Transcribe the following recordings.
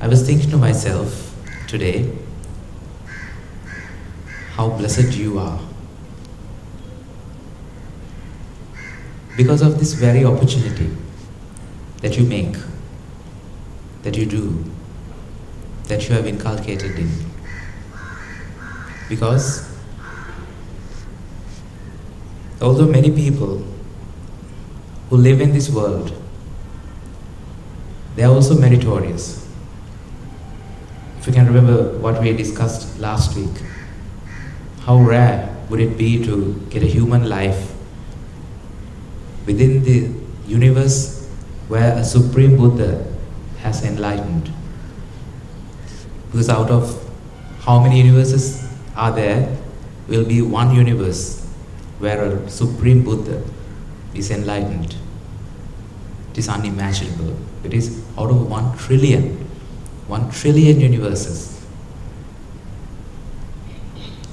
I was thinking to myself today, how blessed you are. Because of this very opportunity that you make, that you do, that you have inculcated in. Because although many people who live in this world, they are also meritorious. If you can remember what we discussed last week, how rare would it be to get a human life within the universe where a Supreme Buddha has enlightened. Because out of how many universes are there, will be one universe where a Supreme Buddha is enlightened. It is unimaginable. It is out of 1 trillion universes.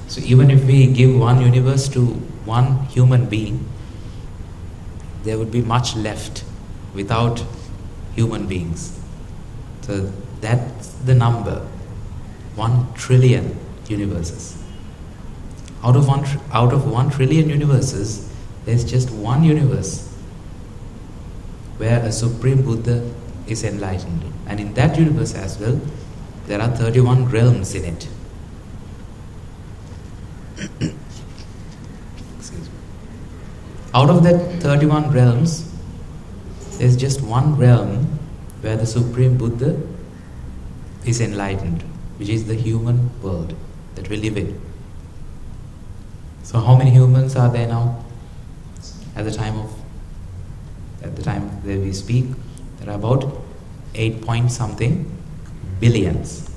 So even if we give one universe to one human being, there would be much left without human beings. So that's the number, 1 trillion universes. Out of 1 trillion universes, there's just one universe where a Supreme Buddha is enlightened. And in that universe as well, there are 31 realms in it. Excuse me. Out of that 31 realms, there's just one realm where the Supreme Buddha is enlightened, which is the human world that we live in. So how many humans are there now? At the time that we speak, there are about 8 point something billions.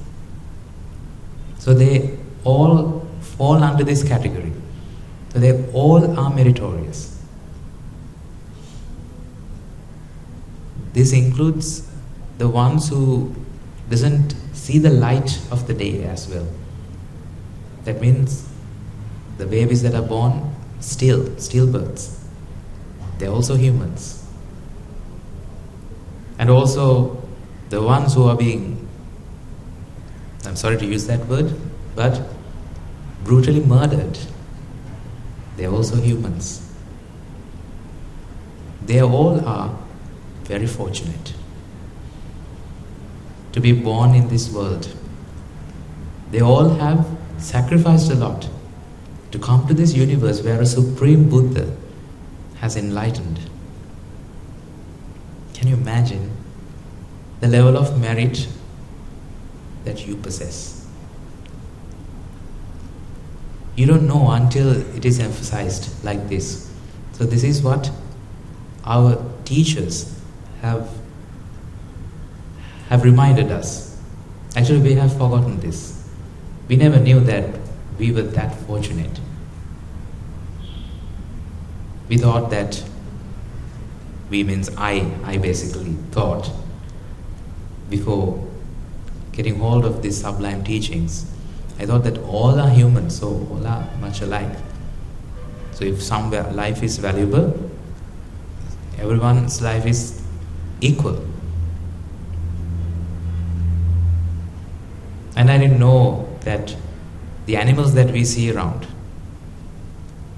So they all fall under this category. So they all are meritorious. This includes the ones who doesn't see the light of the day as well. That means the babies that are born stillbirths, they're also humans. And also the ones who are being, I'm sorry to use that word, but brutally murdered, they're also humans. They all are very fortunate to be born in this world. They all have sacrificed a lot to come to this universe where a Supreme Buddha has enlightened. Can you imagine the level of merit that you possess? You don't know until it is emphasized like this. So this is what our teachers have reminded us. Actually, we have forgotten this. We never knew that we were that fortunate. We thought that, we means I basically thought, before getting hold of these sublime teachings, I thought that all are humans, so all are much alike. So if some life is valuable, everyone's life is equal. And I didn't know that the animals that we see around,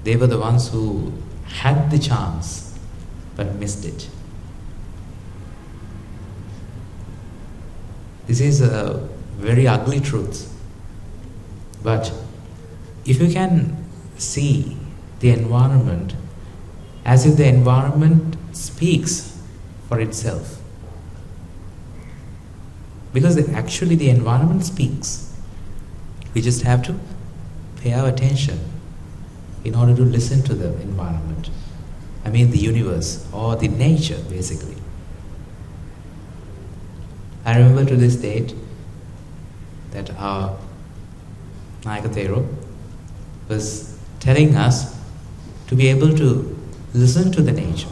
they were the ones who had the chance but missed it. This is a very ugly truth. But if you can see the environment as if the environment speaks for itself, because actually the environment speaks, we just have to pay our attention in order to listen to the environment. I mean the universe or the nature basically. I remember to this date that our Nayakathero was telling us to be able to listen to the nature.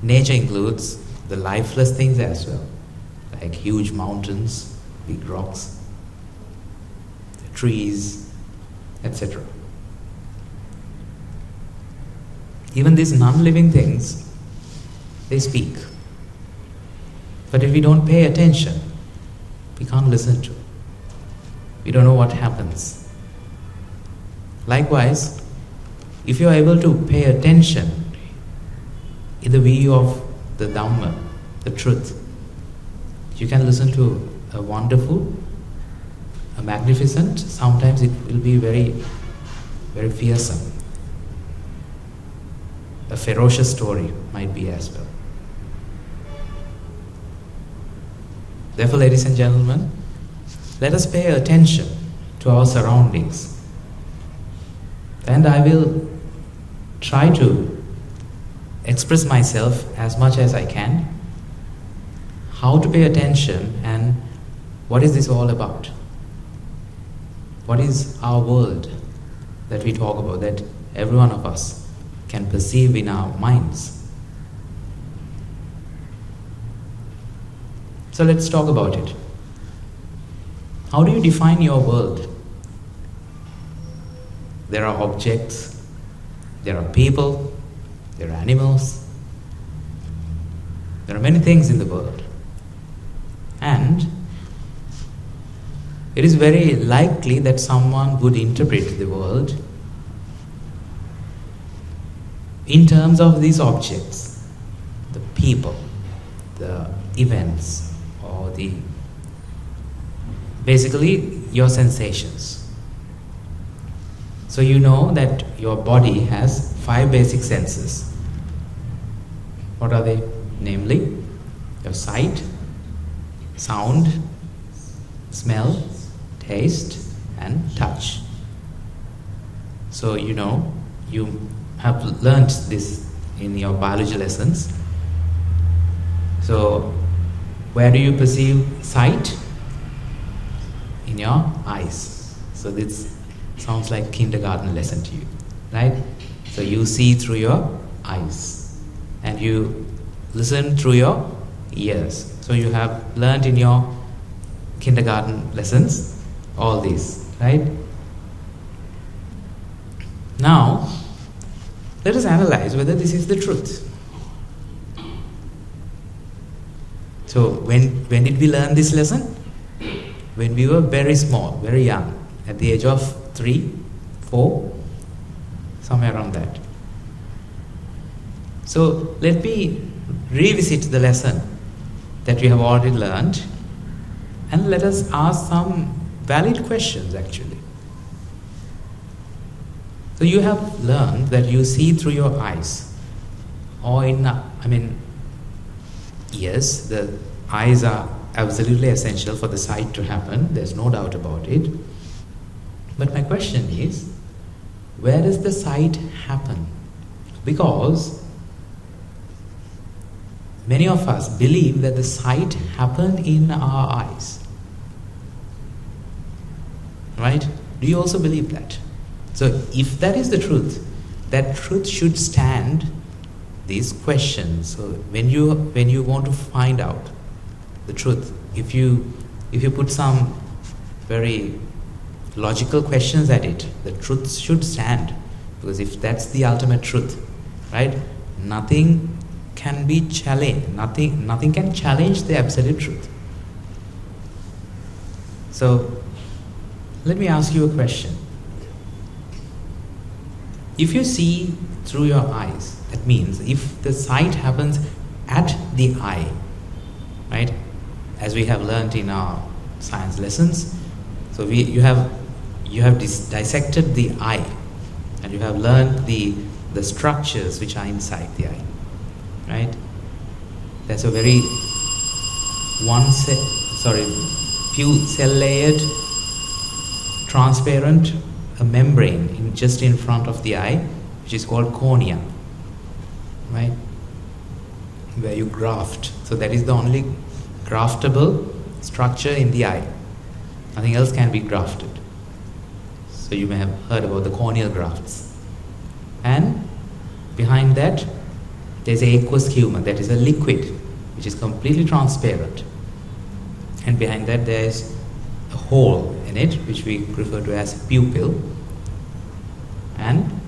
Nature includes the lifeless things as well, like huge mountains, big rocks, trees, etc. Even these non-living things, they speak. But if we don't pay attention, we can't listen to. We don't know what happens. Likewise, if you are able to pay attention in the view of the Dhamma, the truth, you can listen to a wonderful, a magnificent, sometimes it will be very, very fearsome. A ferocious story might be as well. Therefore, ladies and gentlemen, let us pay attention to our surroundings. And I will try to express myself as much as I can, how to pay attention and what is this all about? What is our world that we talk about, that every one of us can perceive in our minds? So let's talk about it. How do you define your world? There are objects, there are people, there are animals, there are many things in the world. And it is very likely that someone would interpret the world in terms of these objects, the people, the events, or basically your sensations. So you know that your body has 5 basic senses. What are they? Namely, your sight, sound, smell, taste, and touch. So you know, you have learnt this in your biology lessons. So where do you perceive sight? In your eyes. So this sounds like kindergarten lesson to you, right? So you see through your eyes and you listen through your ears. So you have learnt in your kindergarten lessons all these, right? Now, let us analyze whether this is the truth. So when did we learn this lesson? When we were very small, very young, at the age of 3, 4, somewhere around that. So let me revisit the lesson that we have already learned and let us ask some valid questions actually. So you have learned that you see through your eyes, or yes, the eyes are absolutely essential for the sight to happen, there's no doubt about it. But my question is, where does the sight happen? Because many of us believe that the sight happened in our eyes. Right? Do you also believe that? So if that is the truth, that truth should stand these questions. So when you want to find out the truth, if you put some very logical questions at it, the truth should stand. Because if that's the ultimate truth, right? Nothing can be challenged. Nothing can challenge the absolute truth. So let me ask you a question. If you see through your eyes, that means if the sight happens at the eye, right? As we have learnt in our science lessons, so you have dissected the eye, and you have learned the structures which are inside the eye, right? That's a very few cell layered, transparent membrane just in front of the eye, which is called cornea, right? Where you graft. So that is the only graftable structure in the eye. Nothing else can be grafted. So you may have heard about the corneal grafts. And behind that, there's an aqueous humor, that is a liquid, which is completely transparent. And behind that, there's a hole in it, which we refer to as pupil. And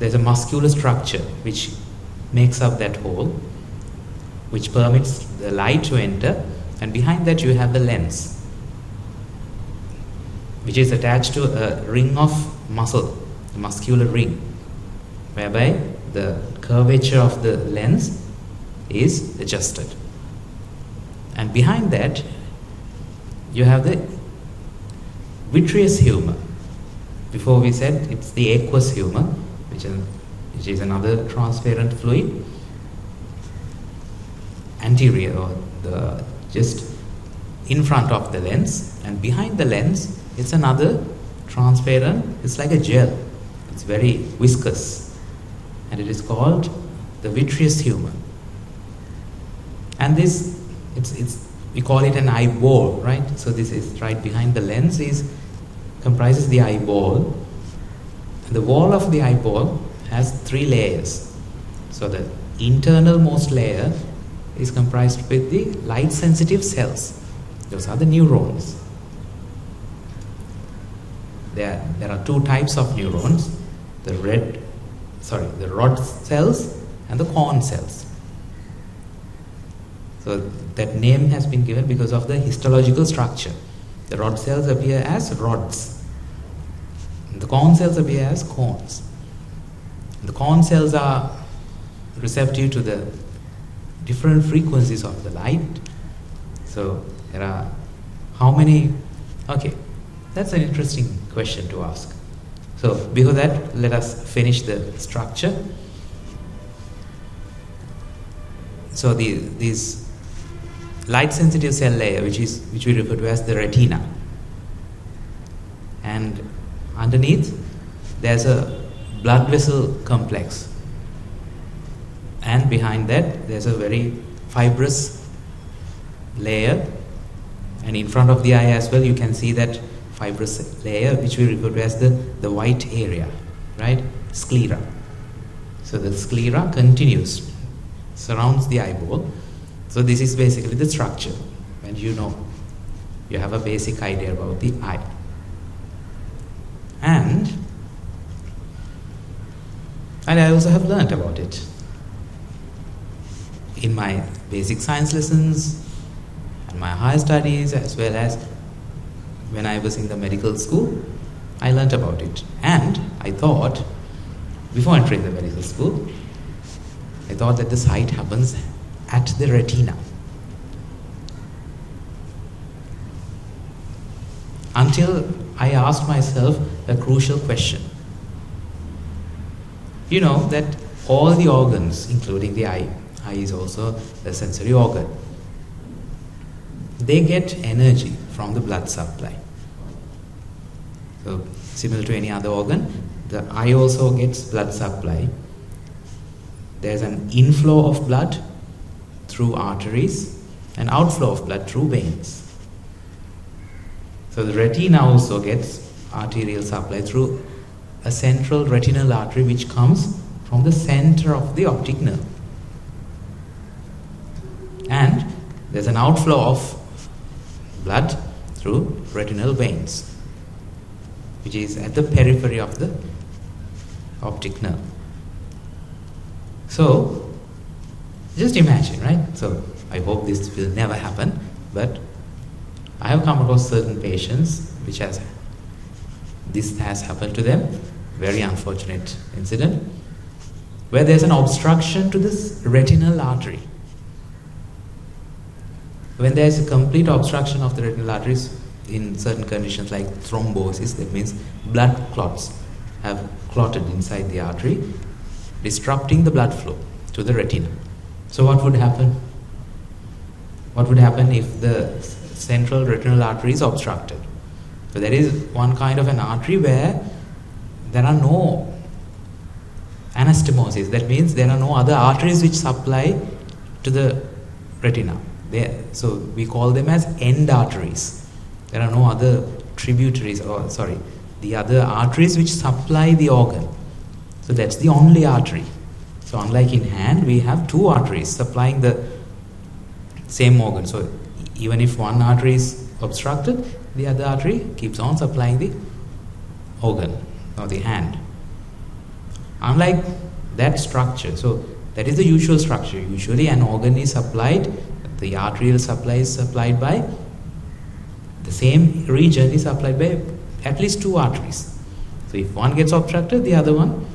there's a muscular structure which makes up that hole. which permits the light to enter, and behind that you have the lens, which is attached to a ring of muscle, a muscular ring, whereby the curvature of the lens is adjusted. And behind that you have the vitreous humor. Before we said it's the aqueous humor, which is another transparent fluid, anterior, or just in front of the lens, and behind the lens it's another transparent, it's like a gel, it's very viscous, and it is called the vitreous humor. And this, we call it an eyeball, right? So this is right behind the lens, comprises the eyeball. And the wall of the eyeball has 3 layers. So the internal most layer is comprised with the light sensitive cells. Those are the neurons. There are 2 types of neurons, the rod cells and the corn cells. So that name has been given because of the histological structure. The rod cells appear as rods. The corn cells appear as cones. The corn cells are receptive to the different frequencies of the light. So there are how many? Okay, that's an interesting question to ask. So before that, let us finish the structure. So these light sensitive cell layer, which we refer to as the retina, and underneath there's a blood vessel complex, and behind that there's a very fibrous layer, and in front of the eye as well you can see that fibrous layer, which we refer to as the white area, right? Sclera. So the sclera continues, surrounds the eyeball. So this is basically the structure, and you have a basic idea about the eye. And I also have learnt about it in my basic science lessons and my higher studies, as well as when I was in the medical school. I learnt about it, and I thought, before entering the medical school, I thought that the sight happens at the retina. Until I asked myself a crucial question. You know that all the organs, including the eye is also a sensory organ, they get energy from the blood supply. So similar to any other organ, the eye also gets blood supply. There's an inflow of blood through arteries and outflow of blood through veins. So the retina also gets arterial supply through a central retinal artery which comes from the center of the optic nerve. And there's an outflow of blood through retinal veins, which is at the periphery of the optic nerve. So just imagine, right? So I hope this will never happen, but I have come across certain patients this has happened to them, very unfortunate incident, where there's an obstruction to this retinal artery. When there's a complete obstruction of the retinal arteries in certain conditions like thrombosis, that means blood clots have clotted inside the artery, disrupting the blood flow to the retina. So what would happen? What would happen if the central retinal artery is obstructed? So there is one kind of an artery where there are no anastomosis. That means there are no other arteries which supply to the retina. So we call them as end arteries. There are no other tributaries, the other arteries which supply the organ. So that's the only artery. So unlike in hand, we have 2 arteries supplying the same organ. So even if one artery is obstructed, the other artery keeps on supplying the organ or the hand. Unlike that structure, so That is the usual structure. Usually an organ is supplied, the arterial supply is supplied by, the same region is supplied by at least 2 arteries. So if one gets obstructed, the other one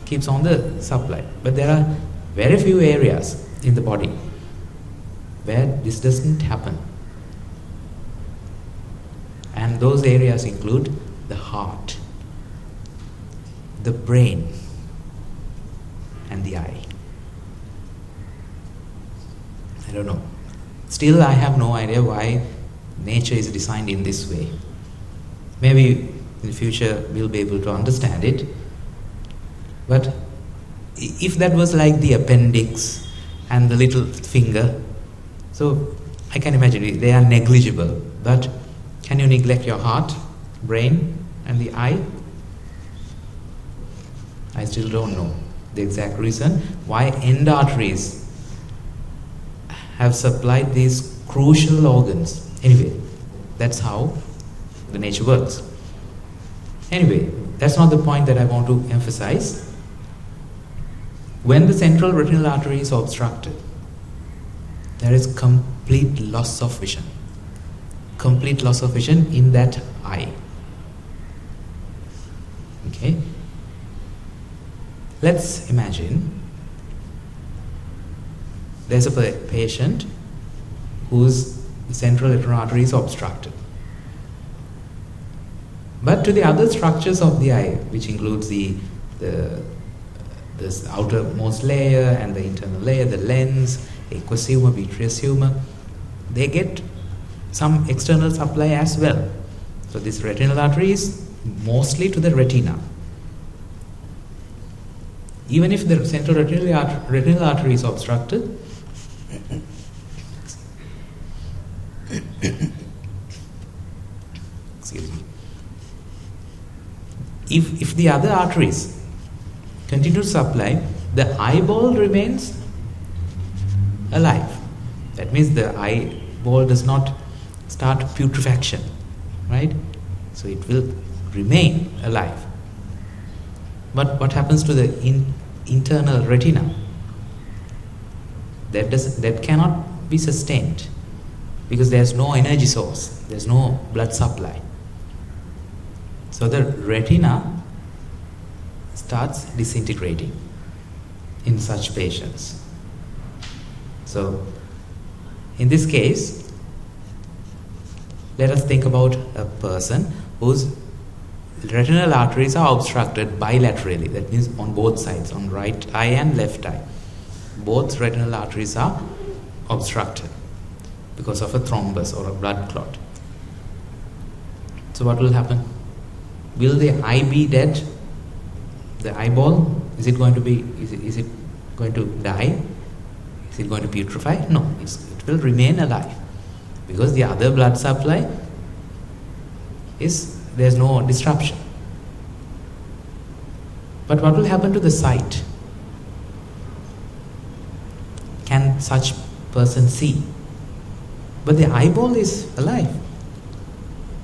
keeps on the supply. But there are very few areas in the body where this doesn't happen. And those areas include the heart, the brain, and the eye. I don't know. Still, I have no idea why nature is designed in this way. Maybe in the future we'll be able to understand it. But if that was like the appendix and the little finger, so I can imagine it, they are negligible. But can you neglect your heart, brain, and the eye? I still don't know the exact reason why end arteries have supplied these crucial organs. Anyway, that's how the nature works. Anyway, that's not the point that I want to emphasize. When the central retinal artery is obstructed, there is complete loss of vision. Complete loss of vision in that eye. Okay? Let's imagine there's a patient whose central retinal artery is obstructed. But to the other structures of the eye, which includes this outermost layer and the internal layer, the lens, aqueous humor, vitreous humor, they get some external supply as well. So this retinal artery is mostly to the retina. Even if the central retinal artery is obstructed, excuse me. If the other arteries continue to supply, the eyeball remains alive. That means the eyeball does not start putrefaction, right? So it will remain alive. But what happens to the internal retina? That cannot be sustained because there's no energy source, there's no blood supply. So the retina starts disintegrating in such patients. So in this case, let us think about a person whose retinal arteries are obstructed bilaterally. That means on both sides, on right eye and left eye. Both retinal arteries are obstructed because of a thrombus or a blood clot. So what will happen? Will the eye be dead? The eyeball, is it going to die? Is it going to putrefy? No, it will remain alive because the other blood supply there's no disruption. But what will happen to the sight? Can such person see? But the eyeball is alive,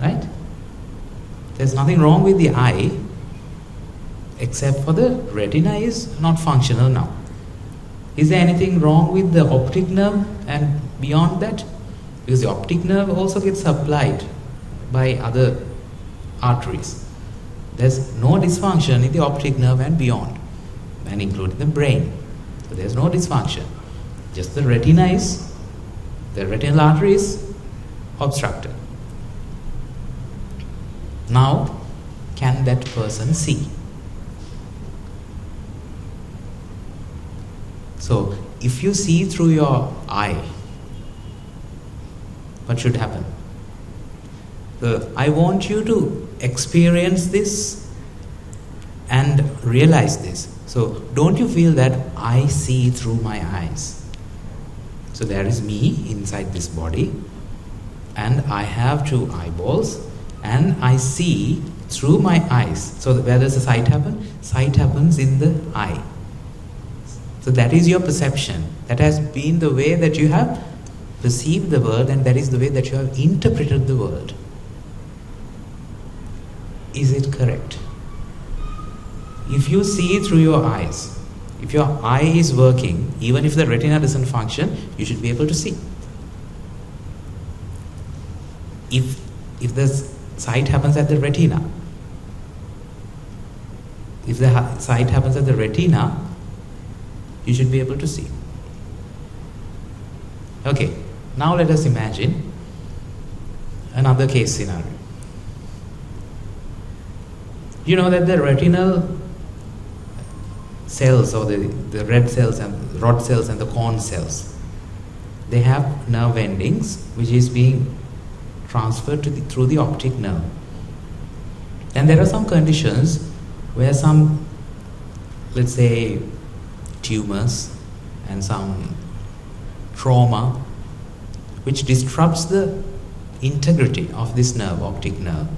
right? There's nothing wrong with the eye except for the retina is not functional now. Is there anything wrong with the optic nerve and beyond that? Because the optic nerve also gets supplied by other arteries. There's no dysfunction in the optic nerve and beyond, and including the brain. So there's no dysfunction. Just the retinal artery is obstructed. Now, can that person see? So, if you see through your eye, what should happen? I want you to experience this and realize this. So, don't you feel that I see through my eyes? So, there is me inside this body, and I have 2 eyeballs, and I see through my eyes. So, where does the sight happen? Sight happens in the eye. So that is your perception. That has been the way that you have perceived the world, and that is the way that you have interpreted the world. Is it correct? If you see through your eyes, If your eye is working, even if the retina doesn't function, you should be able to see. If the sight happens at the retina, if the sight happens at the retina, you should be able to see. Okay, now let us imagine another case scenario. You know that the retinal cells, or the red cells and rod cells and the corn cells, they have nerve endings which is being transferred through the optic nerve. And there are some conditions where some, let's say, tumors and some trauma which disrupts the integrity of this nerve, optic nerve.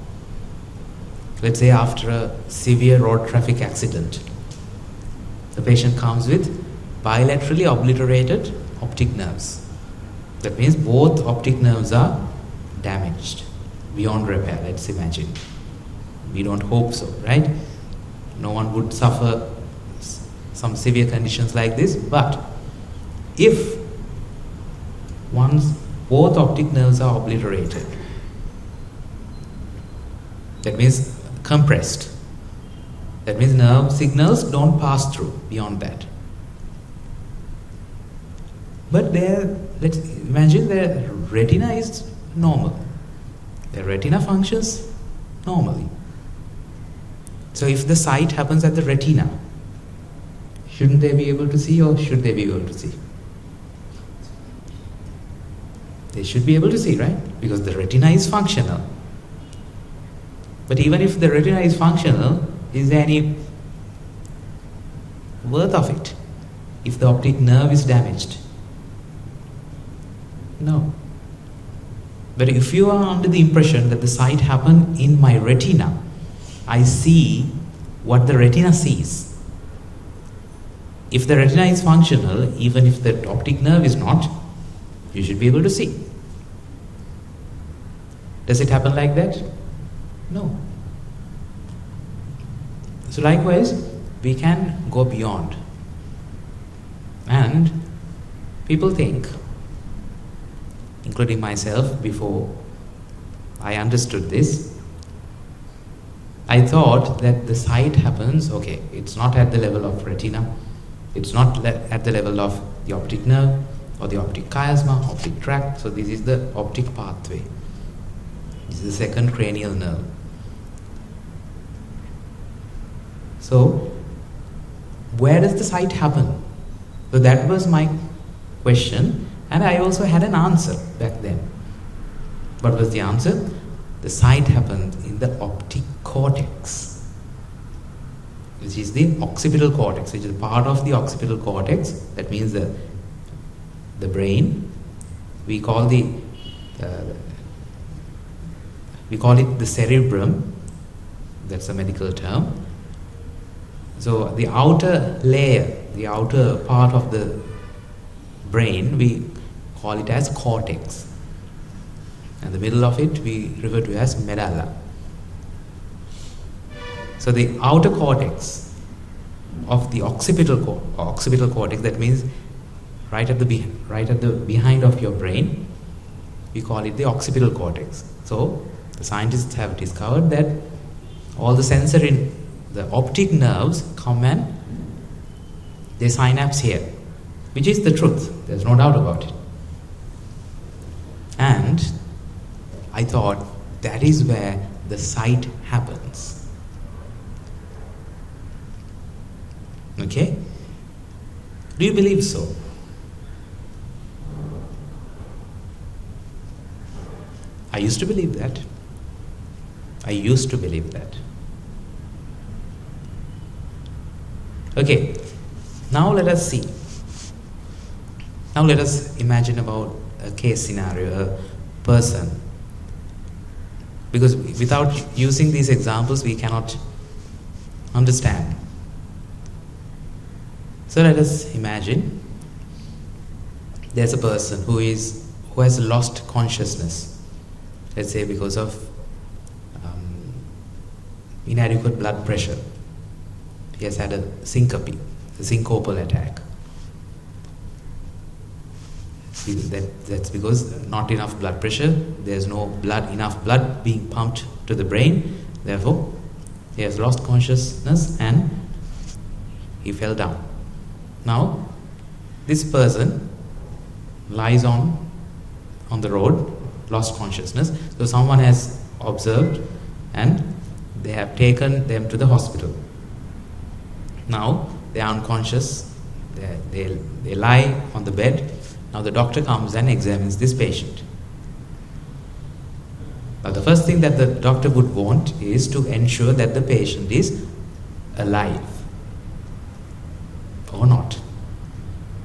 Let's say after a severe road traffic accident, the patient comes with bilaterally obliterated optic nerves. That means both optic nerves are damaged beyond repair, let's imagine. We don't hope so, right? No one would suffer some severe conditions like this, but if once both optic nerves are obliterated, that means compressed, that means nerve signals don't pass through beyond that. But let's imagine the retina is normal. The retina functions normally. So if the sight happens at the retina, shouldn't they be able to see, or should they be able to see? They should be able to see, right? Because the retina is functional. But even if the retina is functional, is there any worth of it if the optic nerve is damaged? No. But if you are under the impression that the sight happened in my retina, I see what the retina sees. If the retina is functional, even if the optic nerve is not, you should be able to see. Does it happen like that? No. So likewise, we can go beyond. And people think, including myself, before I understood this, I thought that the sight happens, okay, it's not at the level of retina, it's not at the level of the optic nerve or the optic chiasma, optic tract, so this is the optic pathway. This is the second cranial nerve. So, where does the sight happen? So that was my question, and I also had an answer back then. What was the answer? The sight happened in the optic cortex, which is the occipital cortex, which is part of the occipital cortex. That means the brain. We call it the cerebrum. That's a medical term. So the outer layer, the outer part of the brain, we call it as cortex. And the middle of it we refer to as medulla. So the outer cortex of the occipital cortex, that means right at the behind of your brain, we call it the occipital cortex. So the scientists have discovered that all the sensory, the optic nerves come and they synapse here, which is the truth. There's no doubt about it. And I thought that is where the sight happens. Okay? Do you believe so? I used to believe that. Okay, now let us see. Now let us imagine about a case scenario, a person. Because without using these examples, we cannot understand. So let us imagine there's a person who has lost consciousness. Let's say because of inadequate blood pressure. He has had a syncope, the syncopal attack. That's because not enough blood pressure, there's no enough blood being pumped to the brain, therefore he has lost consciousness and he fell down. Now, this person lies on the road, lost consciousness. So someone has observed and they have taken them to the hospital. Now they are unconscious, they lie on the bed. Now the doctor comes and examines this patient. Now the first thing that the doctor would want is to ensure that the patient is alive or not.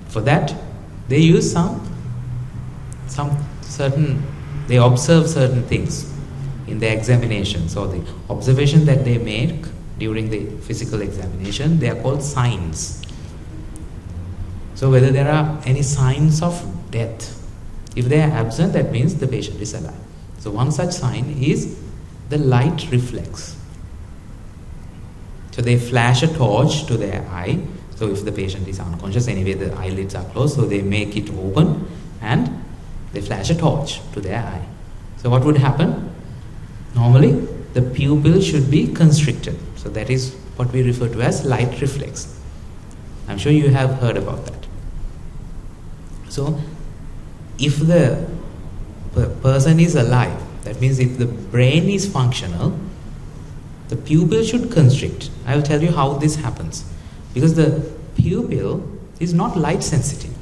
For that, they use they observe certain things in the examination. So the observation that they make during the physical examination, they are called signs. So whether there are any signs of death, if they are absent, that means the patient is alive. So one such sign is the light reflex. So they flash a torch to their eye. So if the patient is unconscious, anyway the eyelids are closed, so they make it open and they flash a torch to their eye. So what would happen? Normally the pupil should be constricted. So that is what we refer to as light reflex. I'm sure you have heard about that. So if the person is alive, that means if the brain is functional, the pupil should constrict. I will tell you how this happens. Because the pupil is not light sensitive.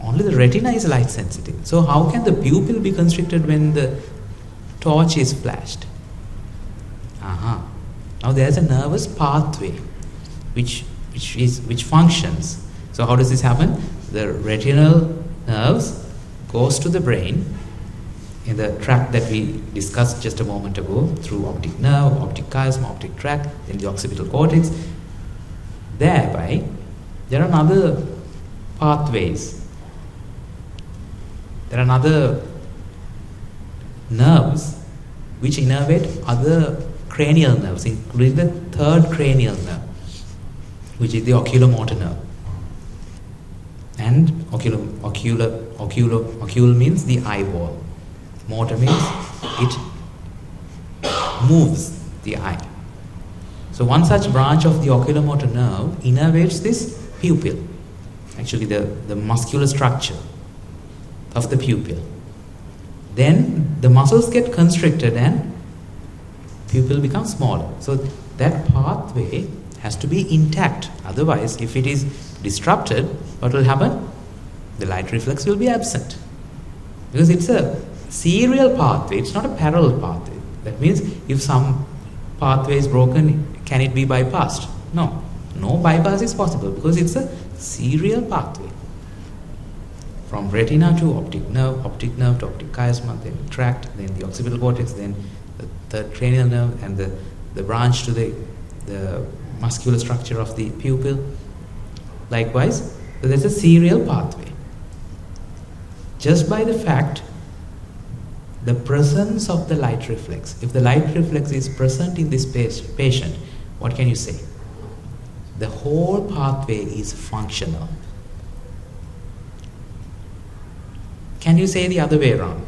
Only the retina is light sensitive. So how can the pupil be constricted when the torch is flashed? Now there is a nervous pathway which functions. So how does this happen? The retinal nerves goes to the brain in the tract that we discussed just a moment ago, through optic nerve, optic chiasm, optic tract, then the occipital cortex. Thereby, there are other pathways. There are other nerves which innervate other cranial nerves, including the third cranial nerve, which is the oculomotor nerve. And ocular means the eyeball. Motor means it moves the eye. So one such branch of the oculomotor nerve innervates this pupil, actually the muscular structure of the pupil. Then the muscles get constricted and pupil becomes smaller. So that pathway has to be intact. Otherwise, if it is disrupted, what will happen? The light reflex will be absent. Because it's a serial pathway, it's not a parallel pathway. That means if some pathway is broken, can it be bypassed? No bypass is possible because it's a serial pathway. From retina to optic nerve to optic chiasm, then tract, then the occipital cortex, then the third cranial nerve, and the branch to the muscular structure of the pupil. Likewise, so there's a serial pathway. Just by the fact, the presence of the light reflex, if the light reflex is present in this patient, what can you say? The whole pathway is functional. Can you say the other way around?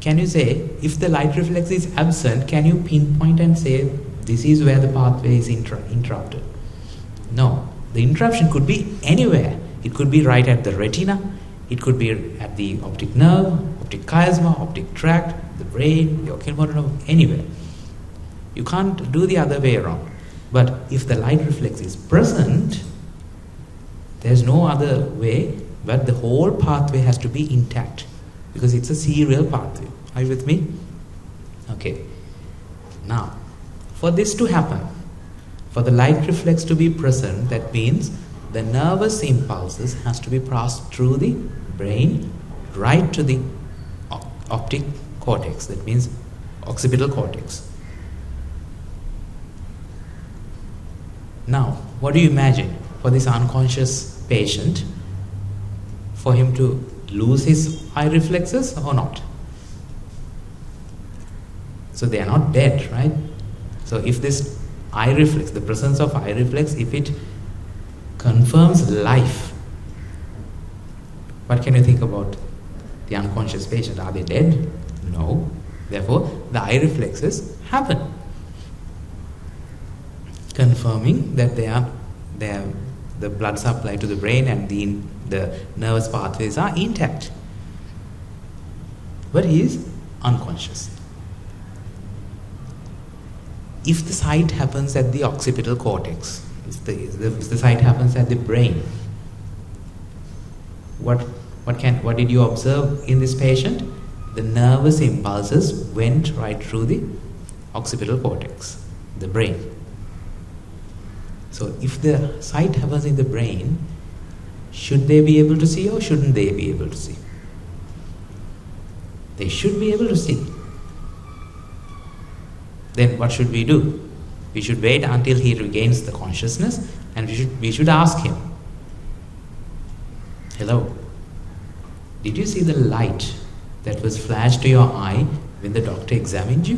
Can you say, if the light reflex is absent, can you pinpoint and say, this is where the pathway is interrupted? No. The interruption could be anywhere. It could be right at the retina, it could be at the optic nerve, optic chiasma, optic tract, the brain, the oculomotor nerve, anywhere. You can't do the other way around. But if the light reflex is present, there's no other way, but the whole pathway has to be intact because it's a serial pathway. Are you with me? Okay. Now, for this to happen, for the light reflex to be present, that means the nervous impulses has to be passed through the brain right to the optic cortex, that means occipital cortex. Now, what do you imagine for this unconscious patient, for him to lose his eye reflexes or not? So they are not dead, right? So if this eye reflex, the presence of eye reflex, if it confirms life. What can you think about the unconscious patient? Are they dead? No. Therefore, the eye reflexes happen, confirming that the blood supply to the brain and the nervous pathways are intact. But he is unconscious. If the sight happens at the occipital cortex, if the sight happens at the brain, what did you observe in this patient? The nervous impulses went right through the occipital cortex, the brain. So if the sight happens in the brain, should they be able to see or shouldn't they be able to see? They should be able to see. Then what should we do? We should wait until he regains the consciousness, and we should ask him, hello, did you see the light that was flashed to your eye when the doctor examined you?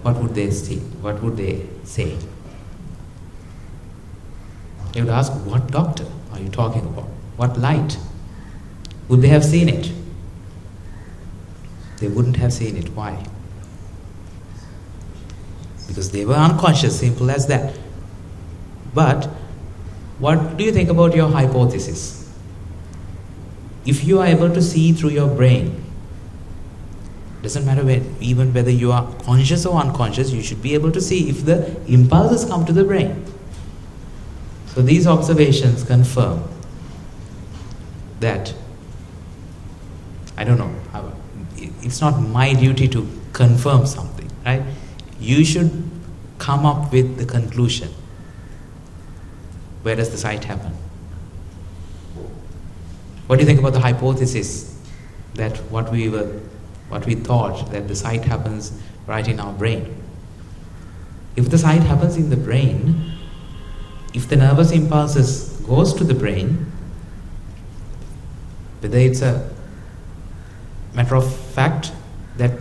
What would they see? What would they say? They would ask, what doctor are you talking about? What light? Would they have seen it? They wouldn't have seen it. Why? Because they were unconscious, simple as that. But what do you think about your hypothesis? If you are able to see through your brain, doesn't matter even whether you are conscious or unconscious, you should be able to see if the impulses come to the brain. So these observations confirm that, I don't know, it's not my duty to confirm something, right? You should come up with the conclusion. Where does the sight happen? What do you think about the hypothesis that what we thought, that the sight happens right in our brain? If the sight happens in the brain, if the nervous impulses goes to the brain, whether it's a matter of fact that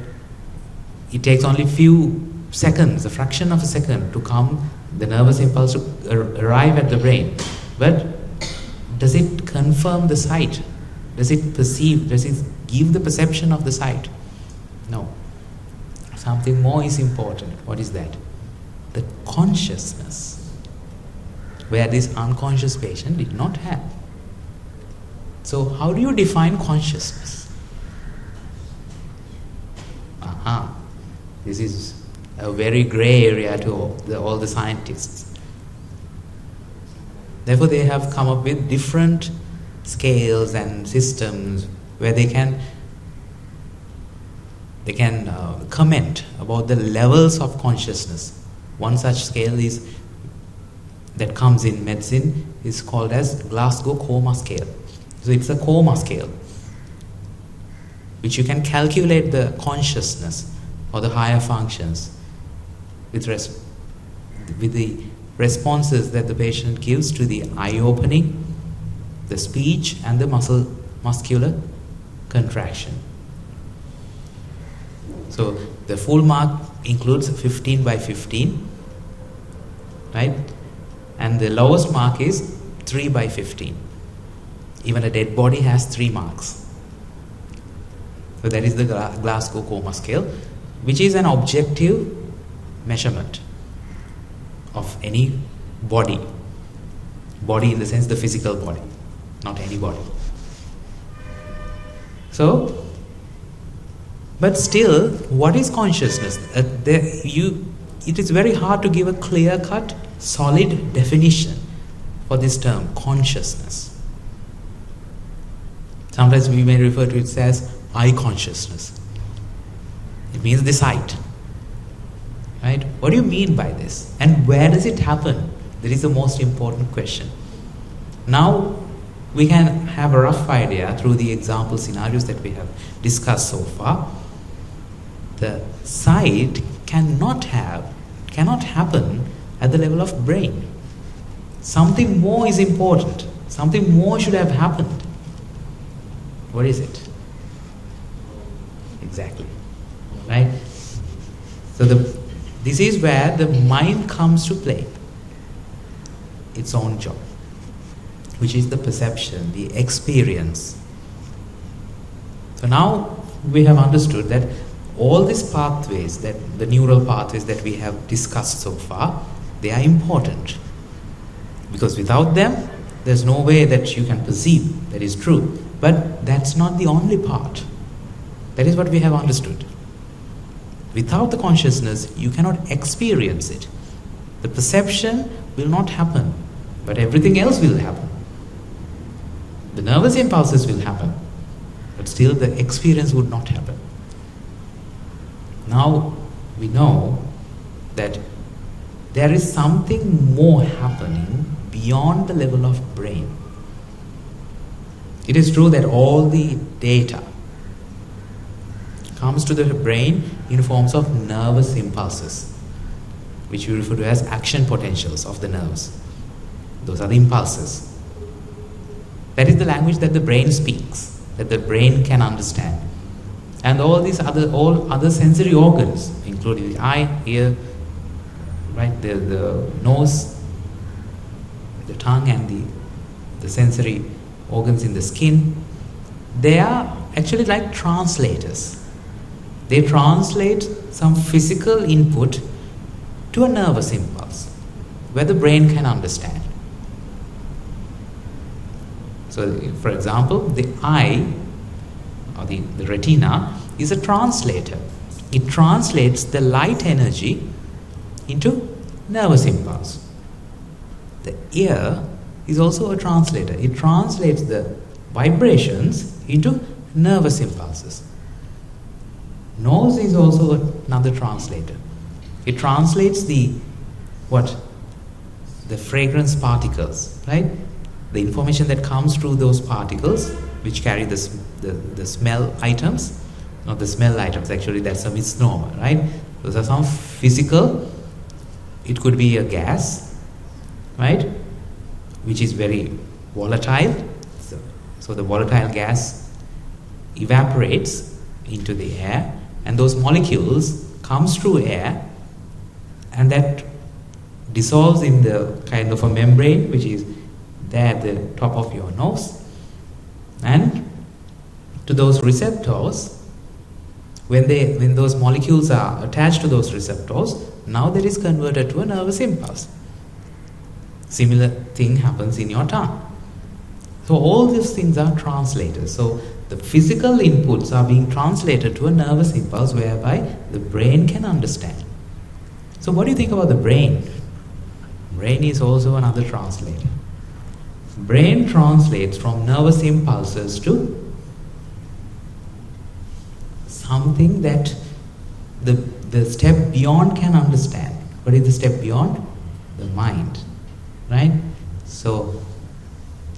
it takes only few seconds, a fraction of a second to come, the nervous impulse to arrive at the brain, but does it confirm the sight? Does it perceive? Does it give the perception of the sight? No. Something more is important. What is that? The consciousness, where this unconscious patient did not have. So how do you define consciousness? This is a very grey area to all the scientists. Therefore, they have come up with different scales and systems where they can comment about the levels of consciousness. One such scale that comes in medicine is called as Glasgow Coma Scale. So it's a coma scale, which you can calculate the consciousness or the higher functions with the responses that the patient gives to the eye opening, the speech, and the muscular contraction. So the full mark includes 15 by 15, right? And the lowest mark is 3 by 15. Even a dead body has 3 marks. So that is the Glasgow Coma Scale, which is an objective measurement of any body. Body in the sense the physical body, not any body. So, but still, what is consciousness? It is very hard to give a clear-cut, solid definition for this term, consciousness. Sometimes we may refer to it as eye consciousness. It means the sight. Right? What do you mean by this? And where does it happen? That is the most important question. Now, we can have a rough idea through the example scenarios that we have discussed so far. The sight cannot happen at the level of brain. Something more is important. Something more should have happened. What is it? Exactly. Right? So this is where the mind comes to play. its own job, which is the perception, the experience. So now we have understood that all these pathways, that the neural pathways that we have discussed so far, they are important. Because without them, there's no way that you can perceive that is true. But that's not the only part. That is what we have understood. Without the consciousness, you cannot experience it. The perception will not happen, but everything else will happen. The nervous impulses will happen, but still the experience would not happen. Now we know that there is something more happening beyond the level of brain. It is true that all the data comes to the brain in forms of nervous impulses, which we refer to as action potentials of the nerves. Those are the impulses. That is the language that the brain speaks, that the brain can understand. And all other sensory organs, including the eye, ear, right, the nose, the tongue, and the sensory organs in the skin, they are actually like translators. They translate some physical input to a nervous impulse where the brain can understand. So, for example, the eye or the retina is a translator. It translates the light energy into nervous impulse. The ear is also a translator. It translates the vibrations into nervous impulses. Nose is also another translator. It translates the fragrance particles, right? The information that comes through those particles, which carry the smell items, not the smell items, actually that's a misnomer, right? Those are some physical, it could be a gas, right? Which is very volatile. So the volatile gas evaporates into the air, and those molecules comes through air, and that dissolves in the kind of a membrane which is there at the top of your nose, and to those receptors, when those molecules are attached to those receptors, now that is converted to a nervous impulse. Similar thing happens in your tongue. So all these things are translators. So the physical inputs are being translated to a nervous impulse whereby the brain can understand. So what do you think about the brain? Brain is also another translator. Brain translates from nervous impulses to something that the step beyond can understand. What is the step beyond? The mind, right? So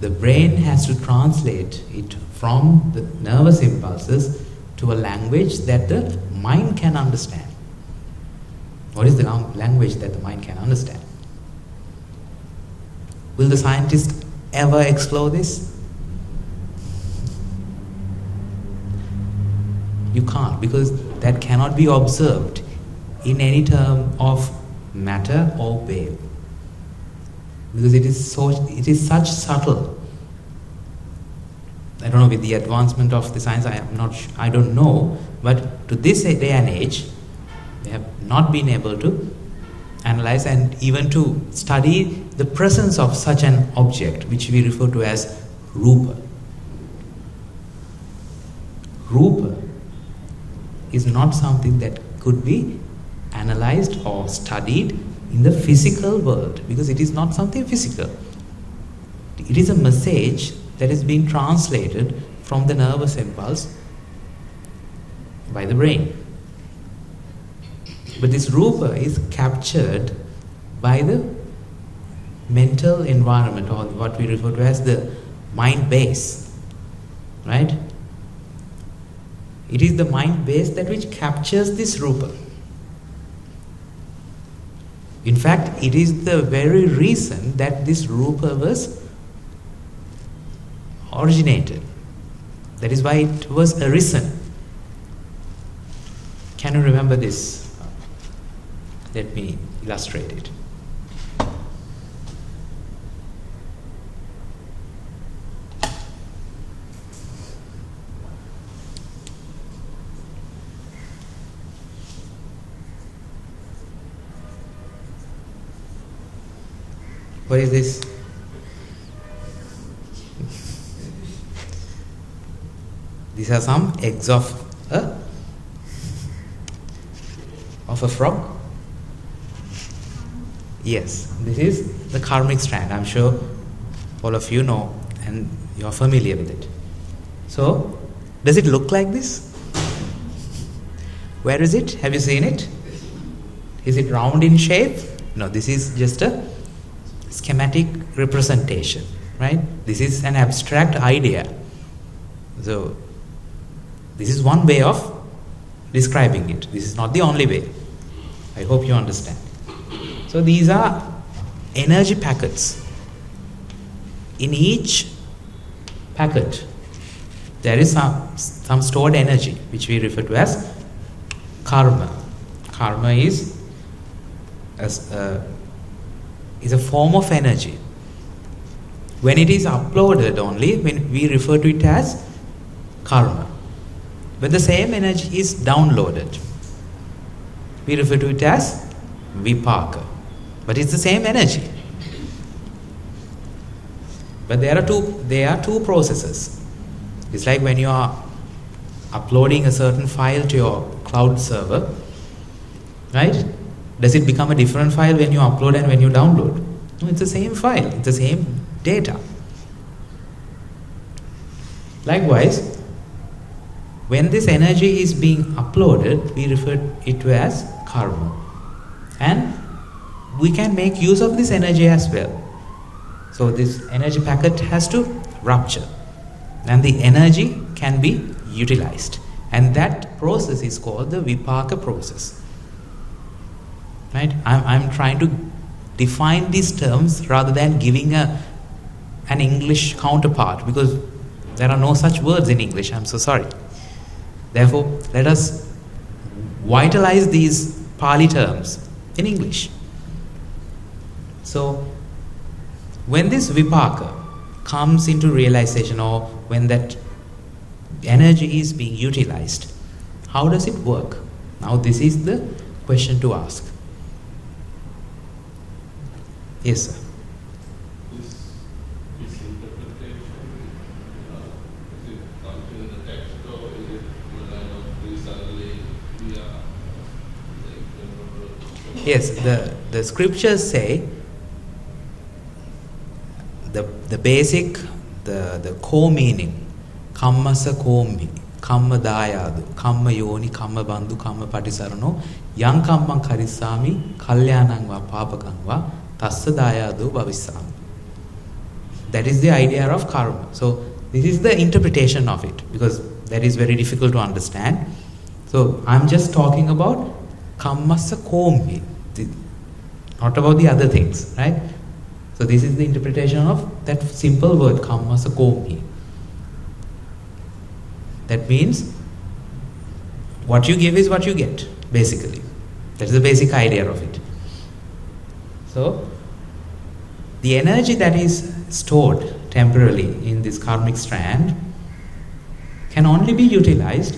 the brain has to translate it from the nervous impulses to a language that the mind can understand. What is the language that the mind can understand? Will the scientist ever explore this? You can't, because that cannot be observed in any term of matter or wave. Because it is such subtle. I don't know, with the advancement of the science, I don't know, but to this day and age, they have not been able to analyze and even to study the presence of such an object, which we refer to as Rupa. Rupa is not something that could be analyzed or studied in the physical world, because it is not something physical. It is a message that is being translated from the nervous impulse by the brain. But this Rupa is captured by the mental environment, or what we refer to as the mind base, right? It is the mind base that which captures this Rupa. In fact, it is the very reason that this Rupa was originated. That is why it was arisen. Can you remember this? Let me illustrate it. What is this? These are some eggs of a frog. Yes, this is the karmic strand. I'm sure all of you know and you're familiar with it. So, does it look like this? Where is it? Have you seen it? Is it round in shape? No, this is just a schematic representation, right? This is an abstract idea. So, this is one way of describing it. This is not the only way. I hope you understand. So these are energy packets. In each packet, there is some stored energy, which we refer to as karma. Karma is a form of energy. When it is uploaded only, when we refer to it as karma. When the same energy is downloaded, we refer to it as vipaka. But it's the same energy. But there are two processes. It's like when you are uploading a certain file to your cloud server, right? Does it become a different file when you upload and when you download? No, it's the same file, it's the same data. Likewise, when this energy is being uploaded, we refer it to as karma. And we can make use of this energy as well. So this energy packet has to rupture. And the energy can be utilized. And that process is called the vipaka process. Right? I'm trying to define these terms rather than giving an English counterpart, because there are no such words in English. I'm so sorry. Therefore, let us vitalize these Pali terms in English. So, when this vipaka comes into realization, or when that energy is being utilized, how does it work? Now, this is the question to ask. Yes, sir. This interpretation, is it contained in the text, or is it kind of recently we are Yes, the scriptures say the basic, the core meaning, kammasa komi, kamma dayadu, kamma yoni, kamma bandhu, kamma patisarano, yang kammang karisami, kalyanang va papakang va, tassa dayadu bhavisami. That is the idea of karma. So this is the interpretation of it, because that is very difficult to understand. So I'm just talking about kammasa komi, not about the other things, right? So this is the interpretation of that simple word, kammasa komi. That means what you give is what you get, basically. That is the basic idea of it. So the energy that is stored temporarily in this karmic strand can only be utilized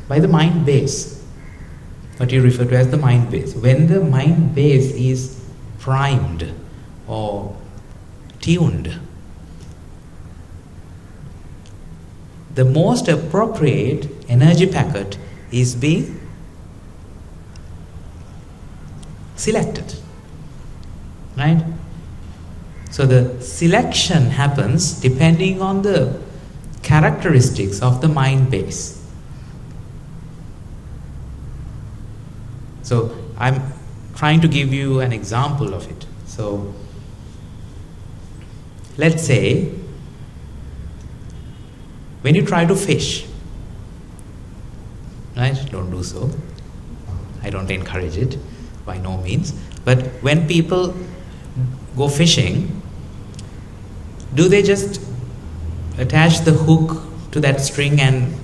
by the mind base, what you refer to as the mind base. When the mind base is primed or tuned, the most appropriate energy packet is being selected, right? So the selection happens depending on the characteristics of the mind base. So I'm trying to give you an example of it. So let's say when you try to fish, right? Don't do so. I don't encourage it, by no means. But when people go fishing, do they just attach the hook to that string and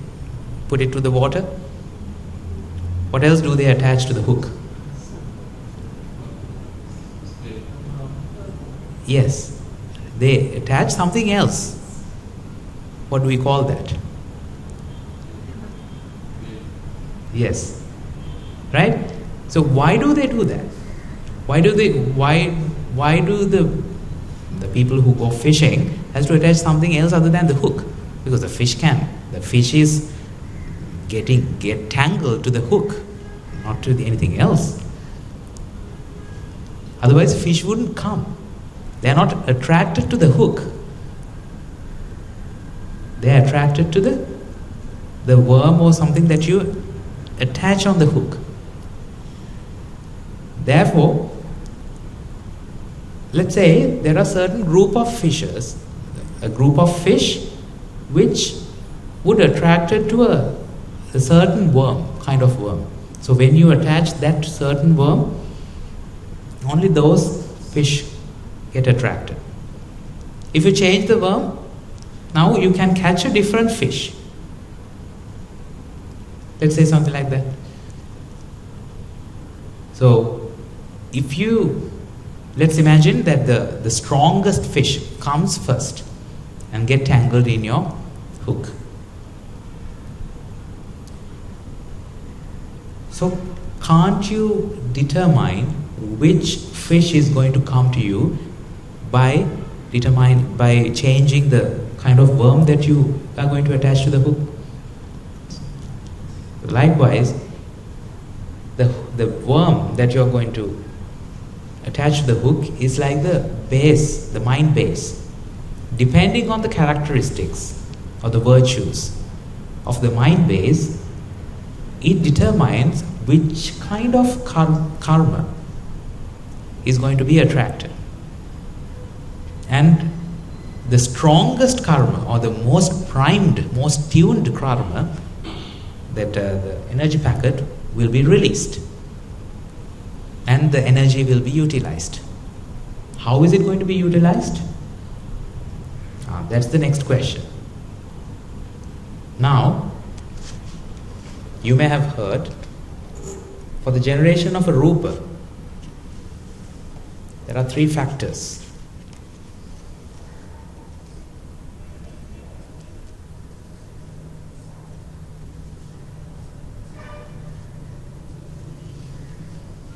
put it to the water? What else do they attach to the hook? Yes, they attach something else. What do we call that? Yes, right? So why do they do that? Why why do the people who go fishing has to attach something else other than the hook? Because the fish is get tangled to the hook, not to anything else. Otherwise fish wouldn't come. They are not attracted to the hook. They are attracted to the worm or something that you attach on the hook. Therefore, let's say there are certain group of fishes, a group of fish which would attracted to a certain worm, kind of worm. So when you attach that certain worm, only those fish get attracted. If you change the worm, now you can catch a different fish. Let's say something like that. So let's imagine that the strongest fish comes first and get tangled in your hook. So can't you determine which fish is going to come to you by changing the kind of worm that you are going to attach to the hook? Likewise, the worm that you are going to attach to the hook is like the base, the mind base. Depending on the characteristics or the virtues of the mind base, it determines which kind of karma is going to be attracted. And the strongest karma, or the most primed, most tuned karma, that the energy packet will be released and the energy will be utilized. How is it going to be utilized? That's the next question. Now, you may have heard, for the generation of a rupa, there are 3 factors.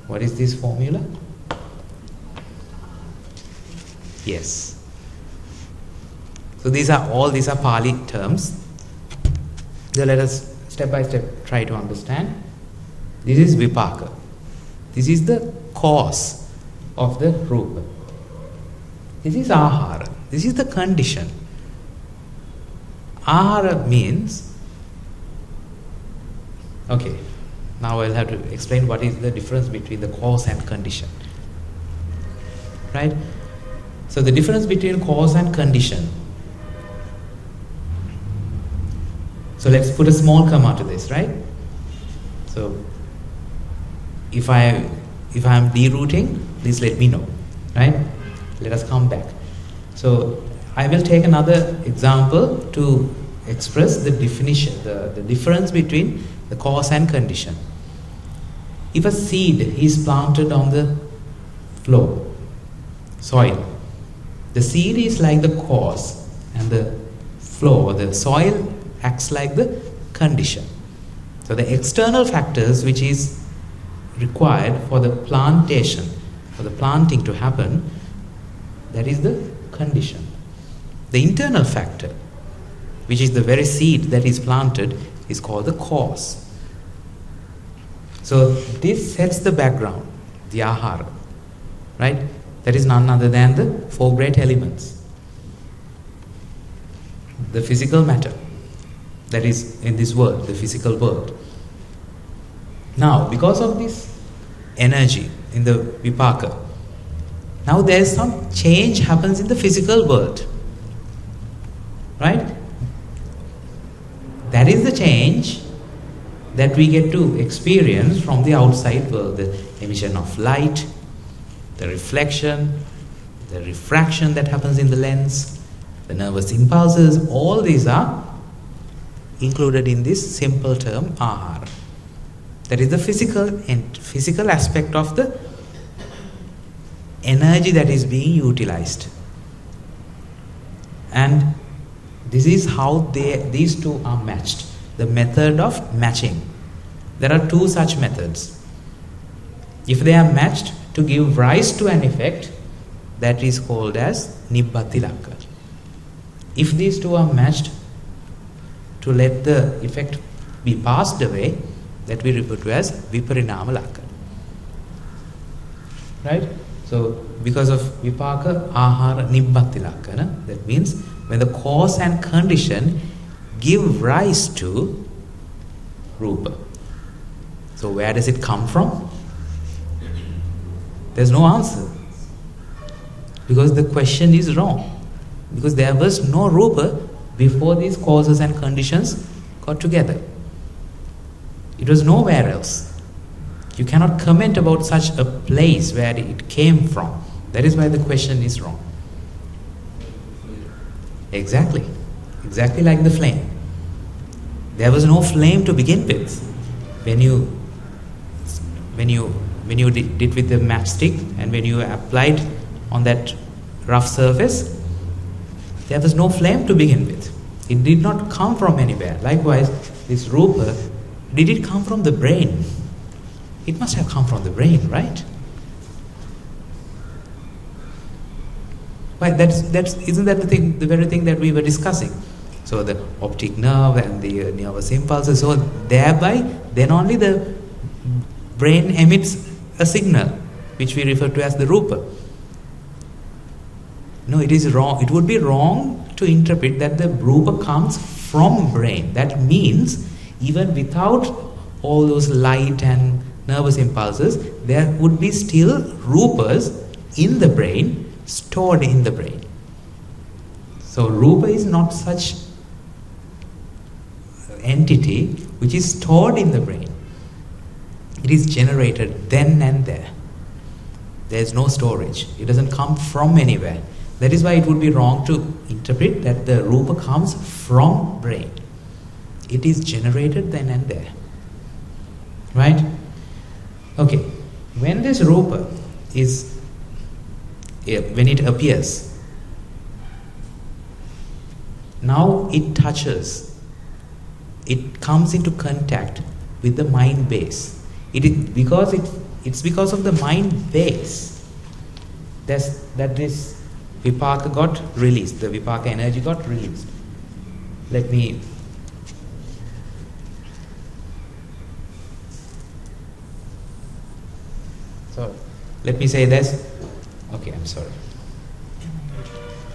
What is this formula? Yes. So these are Pali terms. So let us step by step try to understand. This is vipaka. This is the cause of the rupa. This is ahara. This is the condition. Ahara means, okay, now I'll have to explain what is the difference between the cause and condition. Right? So the difference between cause and condition. So let's put a small comma to this, right? So if I am derouting, please let me know, right? Let us come back. So I will take another example to express the definition, the difference between the cause and condition. If a seed is planted on the floor, soil, the seed is like the cause and the floor, the soil acts like the condition. So the external factors which is required for the plantation, for the planting to happen, that is the condition. The internal factor, which is the very seed that is planted, is called the cause. So this sets the background, the ahara, right? That is none other than the 4 great elements. The physical matter that is in this world, the physical world. Now, because of this energy in the vipaka, now there is some change happens in the physical world, right? That is the change that we get to experience from the outside world, the emission of light, the reflection, the refraction that happens in the lens, the nervous impulses, all these are included in this simple term ahara. That is the physical aspect of the energy that is being utilized. And this is how these two are matched. The method of matching. There are 2 such methods. If they are matched to give rise to an effect, that is called as Nibbāna. If these two are matched to let the effect be passed away, that we refer to as Viparinama Lakkhana. Right? So, because of Vipaka, Ahara, Nibbāna, that means when the cause and condition give rise to Rupa. So, where does it come from? There's no answer. Because the question is wrong. Because there was no Rupa before these causes and conditions got together. It was nowhere else. You cannot comment about such a place where it came from. That is why the question is wrong. Exactly. Exactly like the flame. There was no flame to begin with. When you did with the matchstick and when you applied on that rough surface, there was no flame to begin with. It did not come from anywhere. Likewise, this Rupa, did it come from the brain? It must have come from the brain, right? Right, isn't that the very thing that we were discussing? So the optic nerve and the nervous impulses, so thereby then only the brain emits a signal, which we refer to as the Rupa. No, it is wrong. It would be wrong to interpret that the Rupa comes from brain. That means even without all those light and nervous impulses, there would be still Rupas in the brain, stored in the brain. So Rupa is not such entity which is stored in the brain. It is generated then and there. There is no storage. It doesn't come from anywhere. That is why it would be wrong to interpret that the Rupa comes from brain. It is generated then and there. Right? Okay. When this Rupa is, when it appears, now it touches, it comes into contact with the mind base. It's because of the mind base that this Vipaka got released, the Vipaka energy got released. Let me say this. Okay, I'm sorry.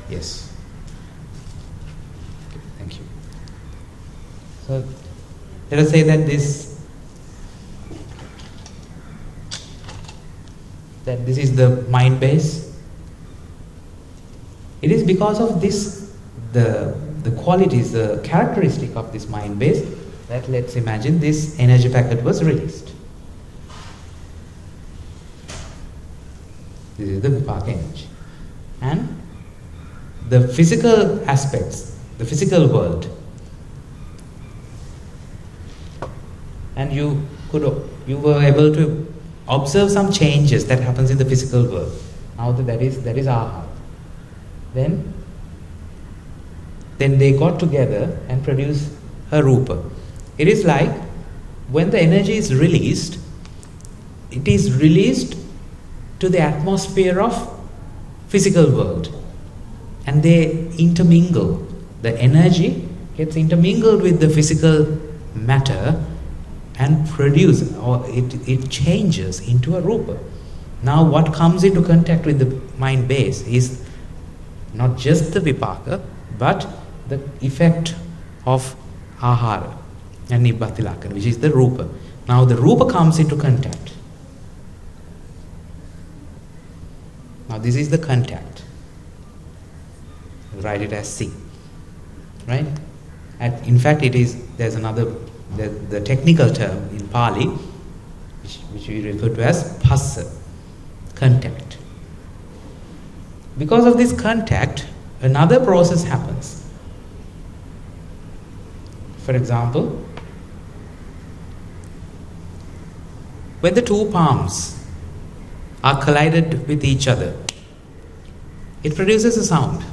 Yes. Okay, thank you. So, let us say that this is the mind base. It is because of this, the qualities, the characteristic of this mind base, that let's imagine this energy packet was released. This is the Vipaka energy. And the physical aspects, the physical world. And you were able to observe some changes that happens in the physical world. Now that is our heart. Then they got together and produced a Rupa. It is like when the energy is released, it is released to the atmosphere of physical world. And they intermingle. The energy gets intermingled with the physical matter and produce, or it changes into a Rupa. Now what comes into contact with the mind base is not just the Vipaka, but the effect of Ahara and Nibbāna, which is the Rupa. Now the Rupa comes into contact. Now this is the contact. Write it as C. Right? And in fact there's another, the technical term in Pali, which we refer to as phassa, contact. Because of this contact, another process happens. For example, when the two palms are collided with each other, it produces a sound.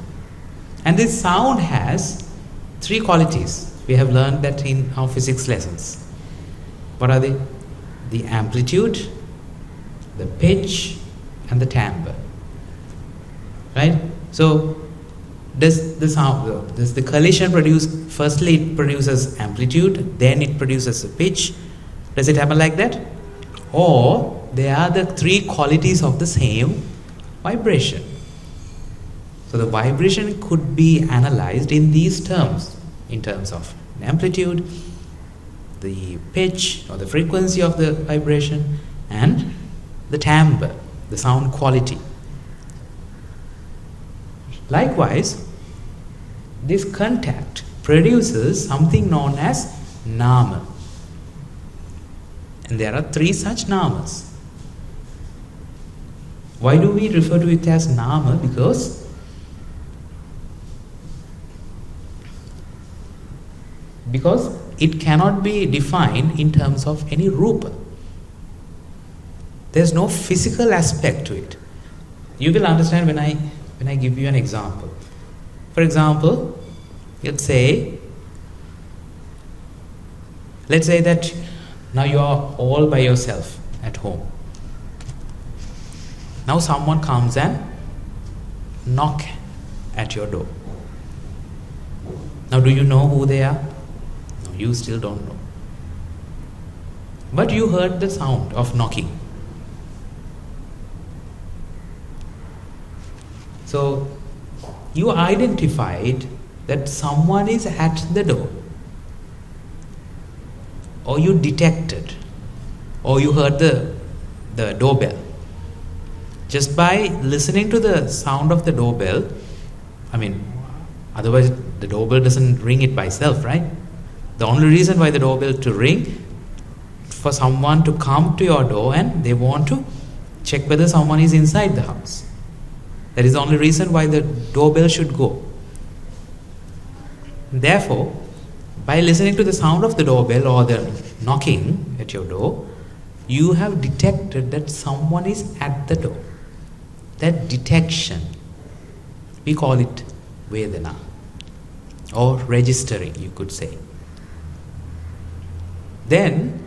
And this sound has three qualities. We have learned that in our physics lessons. What are they? The amplitude, the pitch, and the timbre. right? So does the collision produce, firstly it produces amplitude, then it produces a pitch? Does it happen like that? Or they are the three qualities of the same vibration? So the vibration could be analyzed in these terms, in terms of amplitude, the pitch or the frequency of the vibration, and the timbre, the sound quality. Likewise, this contact produces something known as nama. And there are three such namas. Why do we refer to it as nama? Because it cannot be defined in terms of any rupa. There's no physical aspect to it. You will understand when I give you an example. For example, let's say that now you are all by yourself at home. Now someone comes and knock at your door. Now do you know who they are? No, you still don't know. But you heard the sound of knocking. So you identified that someone is at the door, or you detected, or you heard the doorbell. Just by listening to the sound of the doorbell, otherwise the doorbell doesn't ring it by itself, right? The only reason why the doorbell to ring, for someone to come to your door and they want to check whether someone is inside the house. That is the only reason why the doorbell should go. Therefore, by listening to the sound of the doorbell or the knocking at your door, you have detected that someone is at the door. That detection, we call it Vedana, or registering, you could say. Then,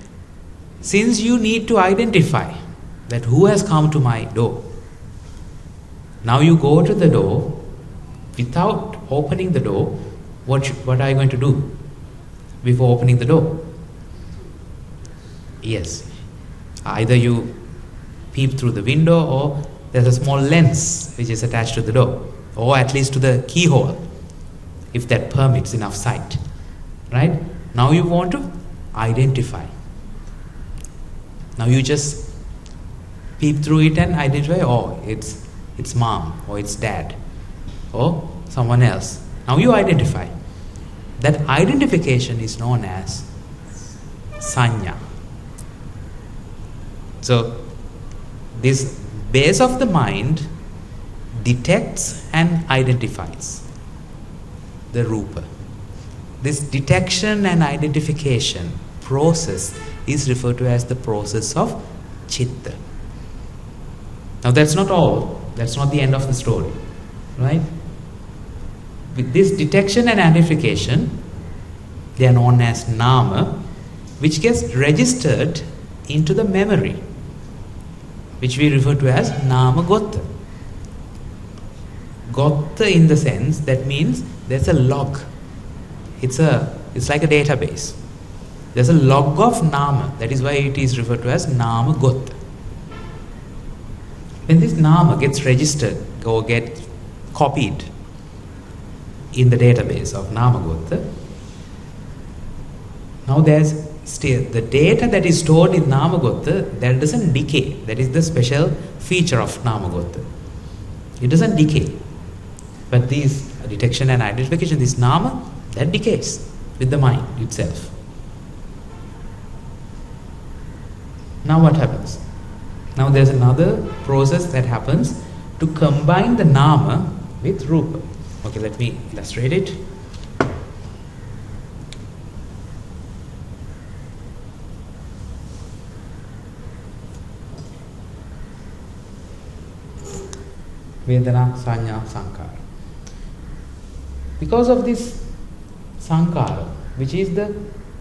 since you need to identify that who has come to my door, now you go to the door. Without opening the door, what are you going to do before opening the door? Yes, either you peep through the window, or there's a small lens which is attached to the door, or at least to the keyhole, if that permits enough sight. Right? Now you want to identify. Now you just peep through it and identify, oh, it's mom, or it's dad, or someone else. Now you identify. That identification is known as sanya. So this base of the mind detects and identifies the rupa. This detection and identification process is referred to as the process of chitta. Now that's not all. That's not the end of the story, right? With this detection and identification, they are known as nama, which gets registered into the memory, which we refer to as nama gotta. Gotta in the sense that means there's a log. It's like a database. There's a log of nama. That is why it is referred to as nama gotta. When this nama gets registered or gets copied in the database of nama gotta, now there's still the data that is stored in nama gotta, that doesn't decay. That is the special feature of nama gotta. It doesn't decay. But these detection and identification, this nama, that decays with the mind itself. Now what happens? Now there's another process that happens to combine the nama with rupa. Okay, let me illustrate it. Vedana, Sanya, Sankara. Because of this Sankara, which is the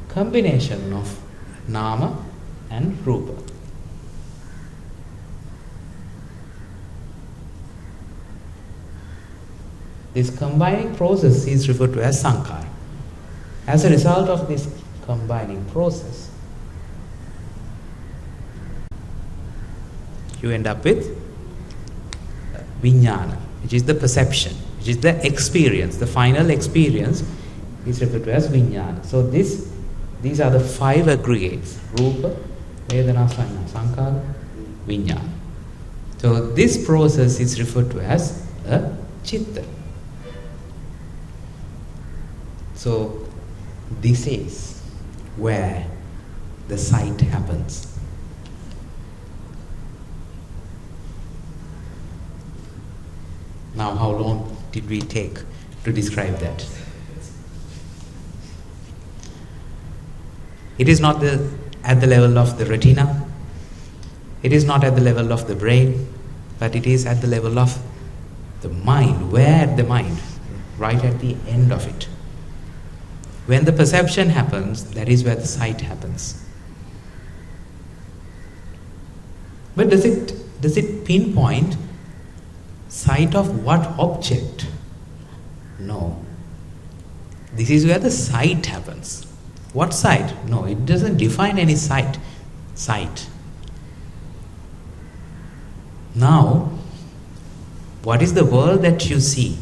combination of nama and rupa, this combining process is referred to as sankhara. As a result of this combining process, you end up with vijnana, which is the perception, which is the experience. The final experience is referred to as vijnana. So these are the 5 aggregates: rupa, vedana, sanjna, sankhara, vijnana. So this process is referred to as a chitta. So this is where the sight happens. Now, how long did we take to describe that? It is not at the level of the retina. It is not at the level of the brain, but it is at the level of the mind. Where the mind? Right at the end of it. When the perception happens, that is where the sight happens. But does it pinpoint sight of what object? No. This is where the sight happens. What sight? No, it doesn't define any sight. Sight. Now, what is the world that you see?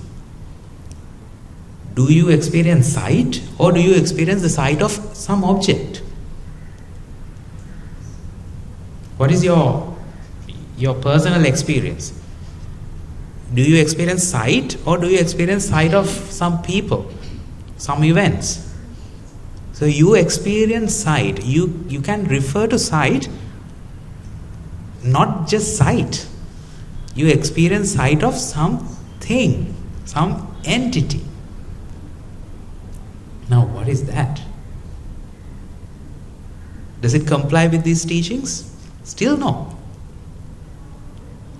Do you experience sight, or do you experience the sight of some object? What is your personal experience? Do you experience sight, or do you experience sight of some people, some events? So you experience sight. You can refer to sight, not just sight. You experience sight of something, some entity. Now, what is that? Does it comply with these teachings? Still no.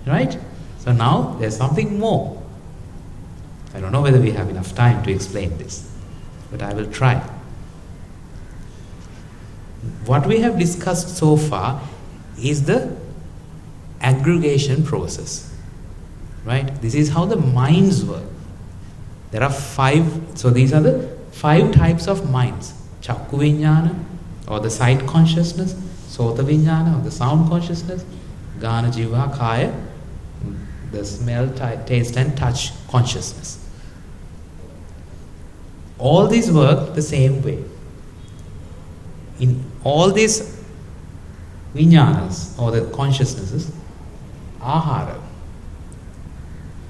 Right? So now there's something more. I don't know whether we have enough time to explain this, but I will try. What we have discussed so far is the aggregation process. Right? This is how the minds work. There are 5, so these are the 5 types of minds. Chakku vijnana, or the sight consciousness; sota vijnana, or the sound consciousness; gana, jiva, kaya, the smell, taste and touch consciousness. All these work the same way. In all these vijnanas, or the consciousnesses, ahara.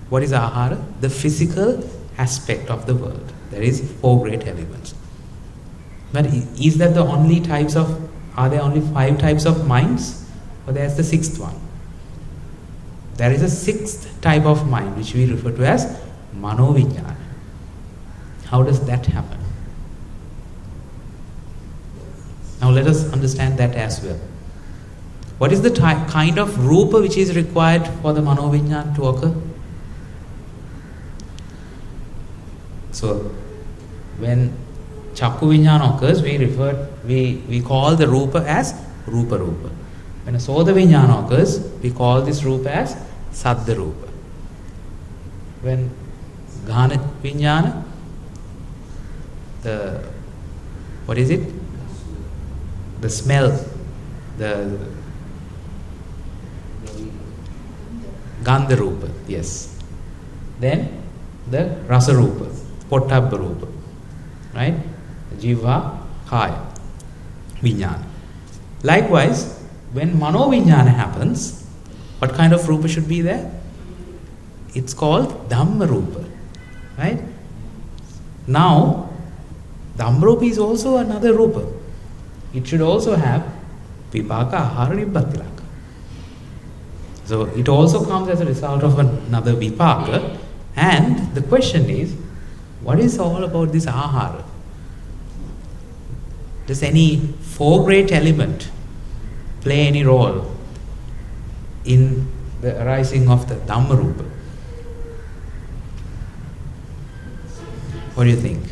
What is ahara? The physical aspect of the world. There is 4 great elements. But is that the only types of, are there only 5 types of minds? Or there's the 6th one? There is a 6th type of mind which we refer to as manovijnana. How does that happen? Now let us understand that as well. What is the kind of rupa which is required for the manovijnana to occur? So, when chakku vijnana occurs, we call the rupa as rupa rupa. When a soda vijnana occurs, we call this rupa as saddha rupa. When ghana vijnana, what is it? The smell, the gandha rupa, yes. Then the rasa rupa, pottabha rupa, right? Jiva, kaya, vijnana. Likewise, when mano vijnana happens, what kind of rupa should be there? It's called Dhamma rupa, right? Now, Dhamma rupa is also another rupa. It should also have vipaka, ahara, nibbāna. So it also comes as a result of another vipaka. And the question is, what is all about this ahara? Does any 4 great element play any role in the arising of the Dhamma rupa? What do you think?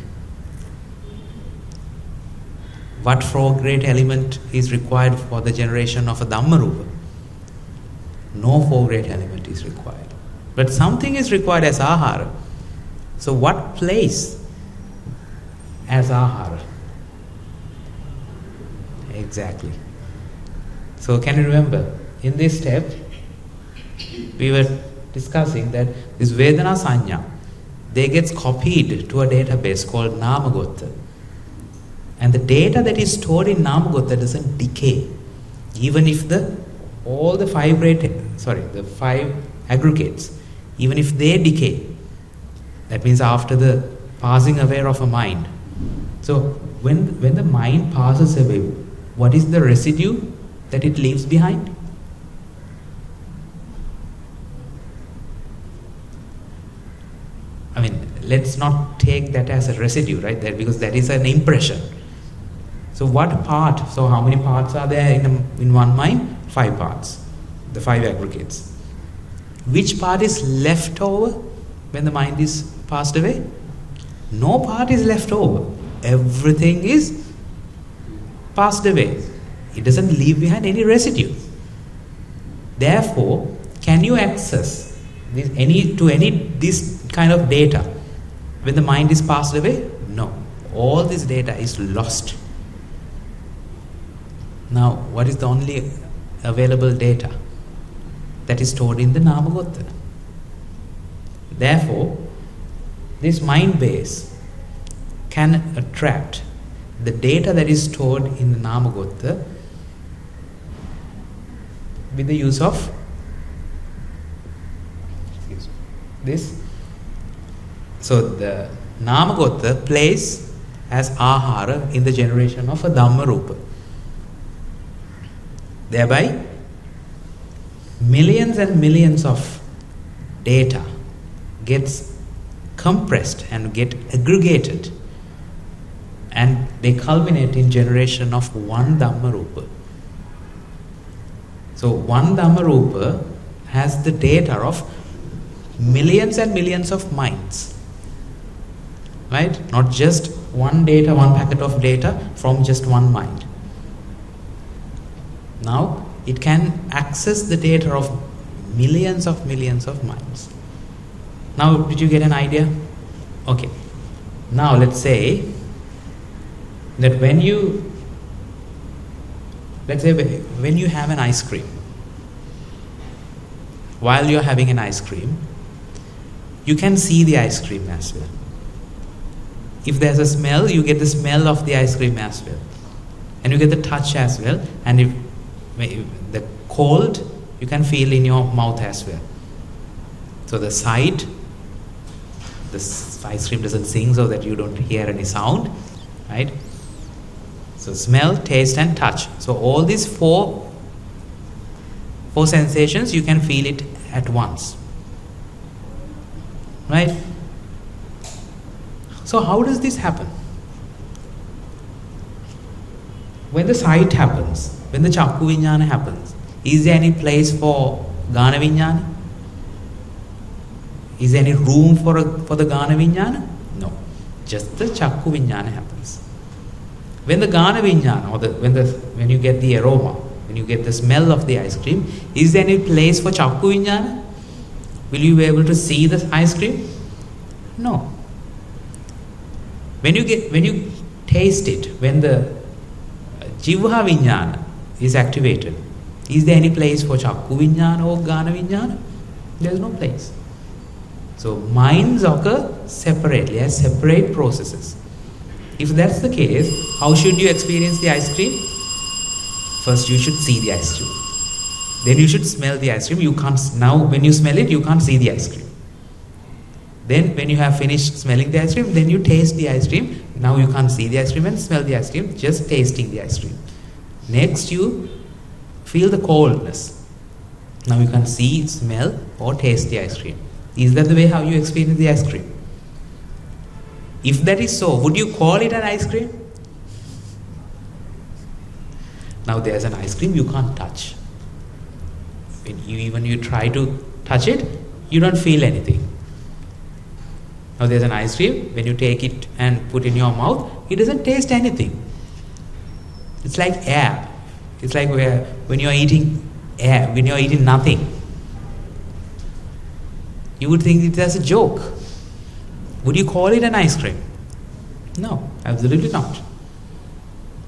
What 4 great element is required for the generation of a Dhamma rupa? No 4 great element is required. But something is required as ahara. So what place as ahara? Exactly. So can you remember, in this step, we were discussing that this Vedana Sanya, they gets copied to a database called Namagotta. And the data that is stored in Namagotta doesn't decay. Even if all the five aggregates, even if they decay, that means after the passing away of a mind. So when the mind passes away, what is the residue that it leaves behind? I mean, let's not take that as a residue, right? Because that is an impression. So what part? So how many parts are there in one mind? 5 parts, the 5 aggregates. Which part is left over when the mind is passed away? No part is left over. Everything is passed away. It doesn't leave behind any residue. Therefore, can you access this kind of data when the mind is passed away? No. All this data is lost. Now, what is the only available data? That is stored in the Namagotta. Therefore, this mind base can attract the data that is stored in the Namagotta with the use of this. So the Namagotta plays as ahara in the generation of a Dhamma Rupa. Thereby, millions and millions of data gets compressed and get aggregated, and they culminate in generation of one Dhamma Rupa. So one Dhamma Rupa has the data of millions and millions of minds, right? Not just one packet of data from just one mind. Now it can access the data of millions of minds. Now, did you get an idea? Okay. Now let's say that when you have an ice cream, while you're having an ice cream, you can see the ice cream as well. If there's a smell, you get the smell of the ice cream as well. And you get the touch as well. And if the cold, you can feel in your mouth as well. So the sight, the ice cream doesn't sing so that you don't hear any sound, right? So smell, taste and touch. So all these four sensations, you can feel it at once, right? So how does this happen? When the sight happens, when the Chakku Viññāna happens, is there any place for Gāna Viññāna? Is there any room for the Gāna Viññāna? No. Just the Chakku Viññāna happens. When the Gāna Viññāna, or when you get the aroma, when you get the smell of the ice cream, is there any place for Chakku Viññāna? Will you be able to see the ice cream? No. When you taste it, when the Jivha Viññāna is activated, is there any place for Chakku Viññāna or Gāna Viññāna? There is no place. So minds occur separately, as separate processes. If that's the case, how should you experience the ice cream? First you should see the ice cream. Then you should smell the ice cream. Now when you smell it, you can't see the ice cream. Then when you have finished smelling the ice cream, then you taste the ice cream. Now you can't see the ice cream and smell the ice cream, just tasting the ice cream. Next you feel the coldness. Now you can see, smell or taste the ice cream. Is that the way how you experience the ice cream? If that is so, would you call it an ice cream? Now there's an ice cream you can't touch. When you try to touch it, you don't feel anything. Now there's an ice cream, when you take it and put in your mouth, it doesn't taste anything. It's like air. It's like when you're eating air, when you're eating nothing. You would think it as a joke. would you call it an ice cream? No, absolutely not.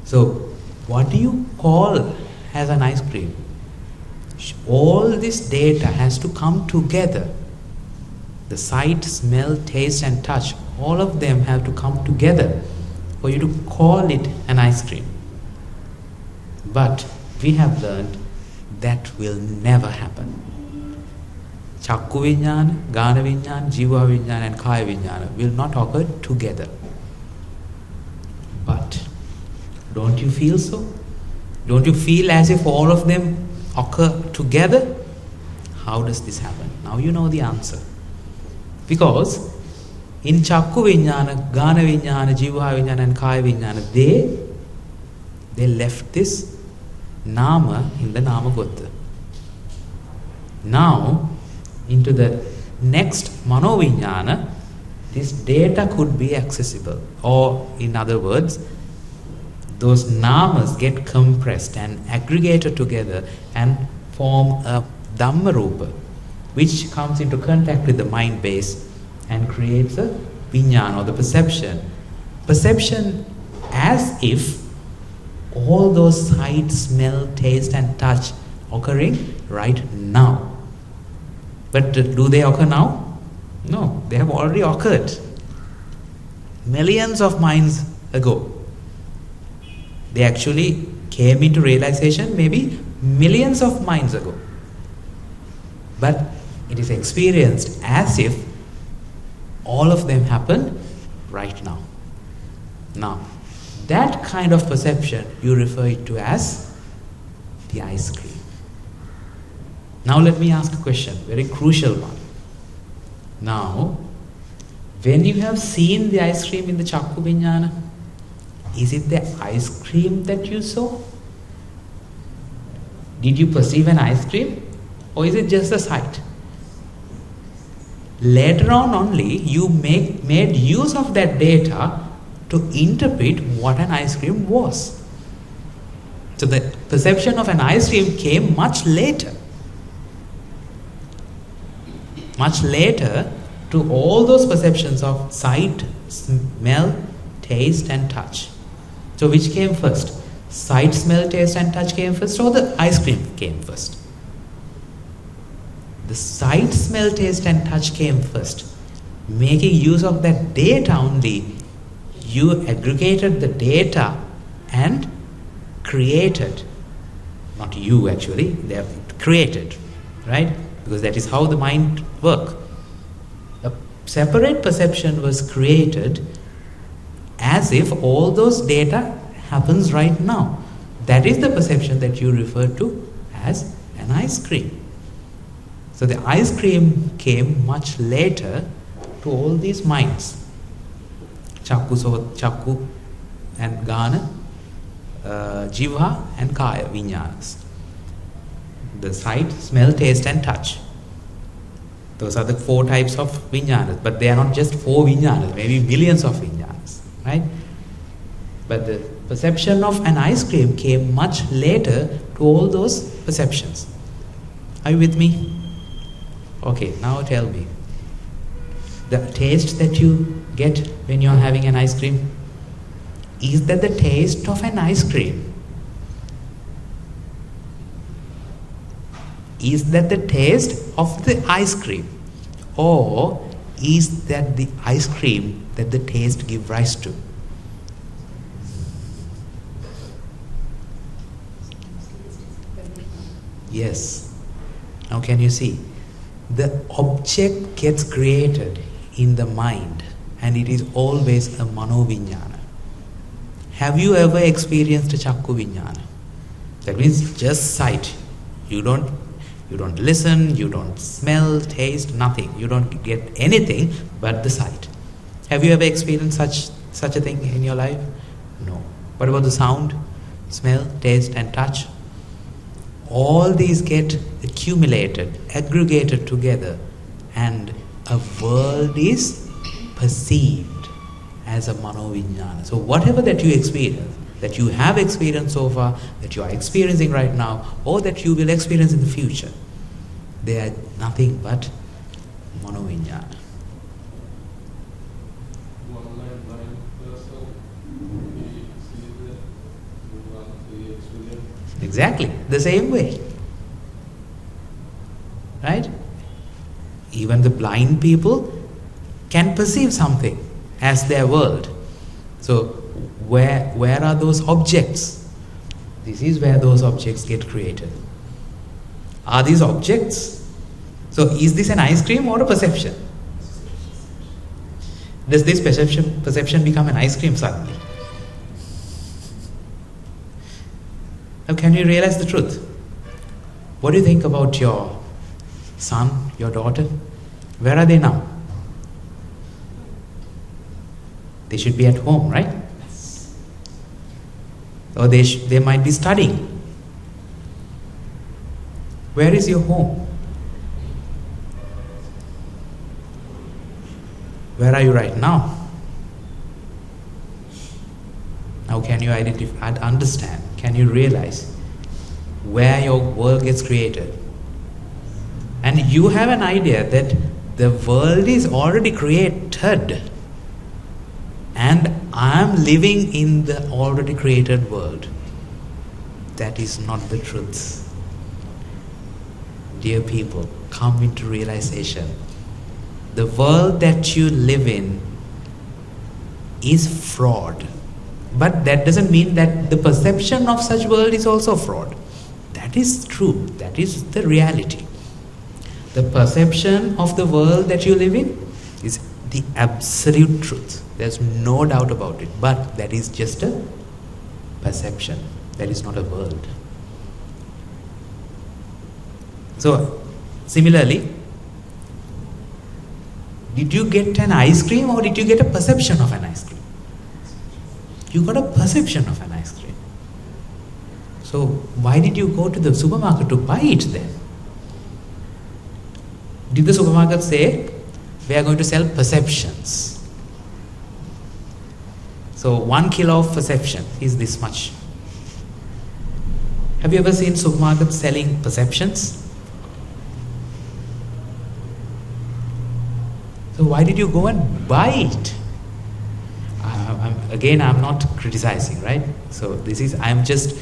So, what do you call as an ice cream? All this data has to come together. The sight, smell, taste and touch, all of them have to come together for you to call it an ice cream. But we have learned that will never happen. Chakku viññāna, gāna viññāna, jīva viññāna and kāya viññāna will not occur together. But don't you feel so? Don't you feel as if all of them occur together? How does this happen? Now you know the answer. Because in Chakku viññāna, gāna viññāna, jīva viññāna and kāya viññāna, they left this nama in the nama gotta. Now, into the next mano viññāna, this data could be accessible. Or in other words, those namas get compressed and aggregated together and form a Dhamma Rupa, which comes into contact with the mind base and creates a viññāna or the perception. Perception as if all those sight, smell, taste and touch occurring right now. But do they occur now? No, they have already occurred millions of minds ago. They actually came into realization maybe millions of minds ago. But it is experienced as if all of them happen right now. Now, that kind of perception you refer it to as the ice cream. Now let me ask a question, very crucial one. Now, when you have seen the ice cream in the Chakku viññāna, is it the ice cream that you saw? Did you perceive an ice cream? Or is it just a sight? Later on only, you made use of that data to interpret what an ice cream was. So the perception of an ice cream came much later. Much later to all those perceptions of sight, smell, taste and touch. So which came first? Sight, smell, taste and touch came first, or the ice cream came first? The sight, smell, taste and touch came first. Making use of that data only, you aggregated the data and created, not you actually, they have created, right? Because that is how the mind works. A separate perception was created as if all those data happens right now. That is the perception that you refer to as an ice cream. So the ice cream came much later to all these minds. Chakku and Gāna, Jivha and Kāya viññānas. The sight, smell, taste and touch. Those are the 4 types of viññānas. But they are not just 4 viññānas, maybe millions of viññānas. Right? But the perception of an ice cream came much later to all those perceptions. Are you with me? Okay, now tell me. The taste that you get when you are having an ice cream, is that the taste of an ice cream? Is that the taste of the ice cream? Or is that the ice cream that the taste gives rise to? Yes. Now can you see? The object gets created in the mind and it is always a mano viññāna. Have you ever experienced a chakku viññāna? That means just sight. You don't listen, you don't smell, taste, nothing. You don't get anything but the sight. Have you ever experienced such a thing in your life? No. What about the sound, smell, taste and touch? All these get accumulated, aggregated together, and a world is perceived as a mano viññāna. So whatever that you experience, that you have experienced so far, that you are experiencing right now, or that you will experience in the future, they are nothing but mano viññāna. Exactly, the same way. Right? Even the blind people can perceive something as their world. So where are those objects? This is where those objects get created. Are these objects? So is this an ice cream or a perception? Does this perception become an ice cream suddenly? Now can you realize the truth? What do you think about your son, your daughter? Where are they now? They should be at home, right? Or they might be studying. Where is your home? Where are you right now? Now can you identify and understand? Can you realize where your world gets created? And you have an idea that the world is already created and I am living in the already created world. That is not the truth. Dear people, come into realization. The world that you live in is fraud. But that doesn't mean that the perception of such world is also fraud. That is true. That is the reality. The perception of the world that you live in is the absolute truth. There's no doubt about it. But that is just a perception. That is not a world. So, similarly, did you get an ice cream or did you get a perception of an ice cream? You got a perception of an ice cream. So, why did you go to the supermarket to buy it then? Did the supermarket say, we are going to sell perceptions? So 1 kilo of perception is this much. Have you ever seen supermarkets selling perceptions? So why did you go and buy it? I'm not criticizing, right? So I'm just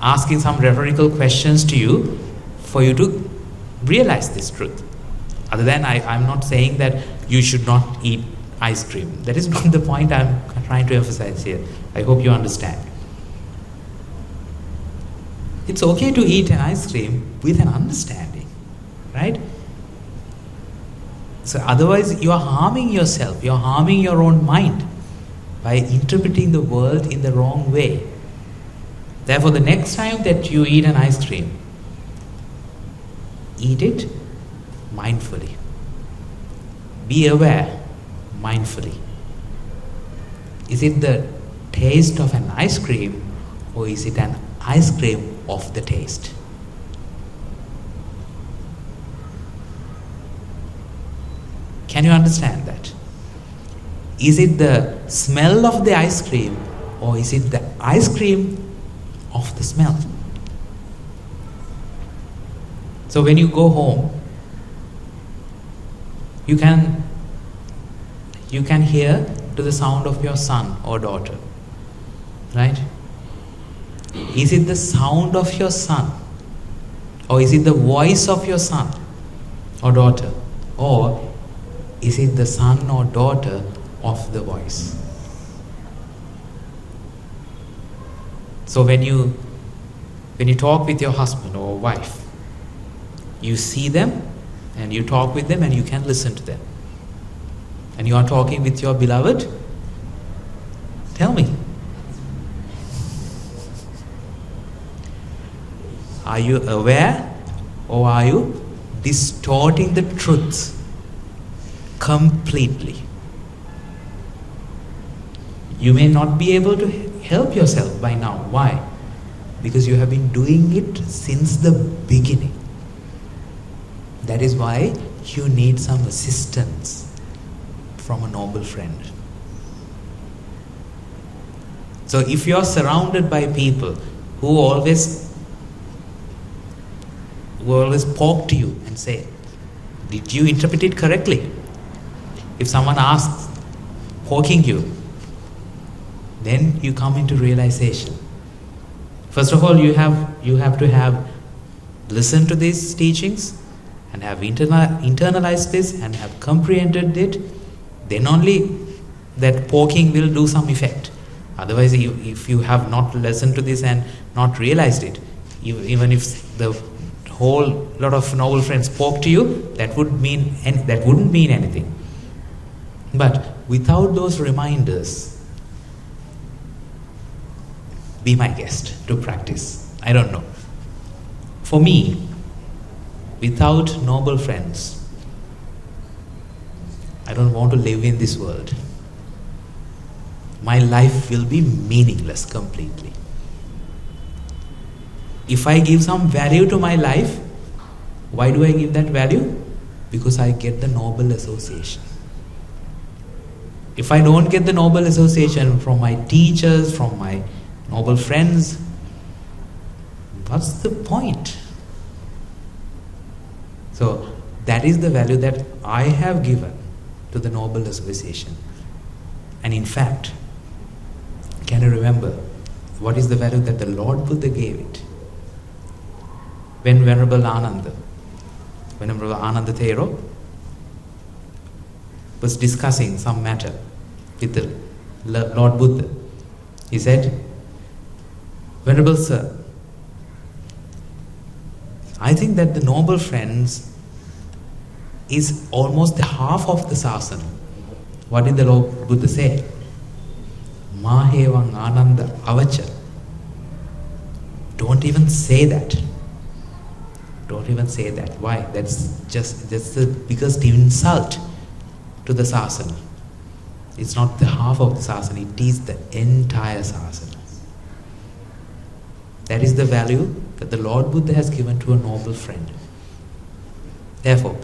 asking some rhetorical questions to you for you to realize this truth. Other than I'm not saying that you should not eat ice cream. That is not the point I'm trying to emphasize here. I hope you understand. It's okay to eat an ice cream with an understanding, right? So otherwise you are harming yourself, you are harming your own mind by interpreting the world in the wrong way. Therefore the next time that you eat an ice cream, eat it mindfully. Be aware mindfully. Is it the taste of an ice cream or is it an ice cream of the taste? Can you understand that? Is it the smell of the ice cream or is it the ice cream of the smell? So when you go home, you can hear to the sound of your son or daughter, right? Is it the sound of your son or is it the voice of your son or daughter, or is it the son or daughter of the voice? So when you talk with your husband or wife, you see them and you talk with them and you can listen to them. And you are talking with your beloved, tell me, are you aware or are you distorting the truth completely? You may not be able to help yourself by now. Why? Because you have been doing it since the beginning. That is why you need some assistance from a noble friend. So if you are surrounded by people who always poke to you and say, did you interpret it correctly? If someone asks, poking you, then you come into realization. First of all, you have to have listened to these teachings and have internalized this and have comprehended it. Then only that poking will do some effect. Otherwise, if you have not listened to this and not realized it, even if the whole lot of noble friends spoke to you, that wouldn't mean anything. But without those reminders, be my guest to practice. I don't know. For me, without noble friends, I don't want to live in this world. My life will be meaningless completely. If I give some value to my life, why do I give that value? Because I get the noble association. If I don't get the noble association from my teachers, from my noble friends, what's the point? So that is the value that I have given to the noble association. And in fact, can you remember what is the value that the Lord Buddha gave it? When Venerable Ananda Thero was discussing some matter with the Lord Buddha, he said, Venerable Sir, I think that the noble friends is almost the half of the sasana. What did the Lord Buddha say? Mahevang Ananda Avacha. Don't even say that. Don't even say that. Why? That's the biggest insult to the sasana. It's not the half of the sasana, it is the entire sasana. That is the value that the Lord Buddha has given to a noble friend. Therefore,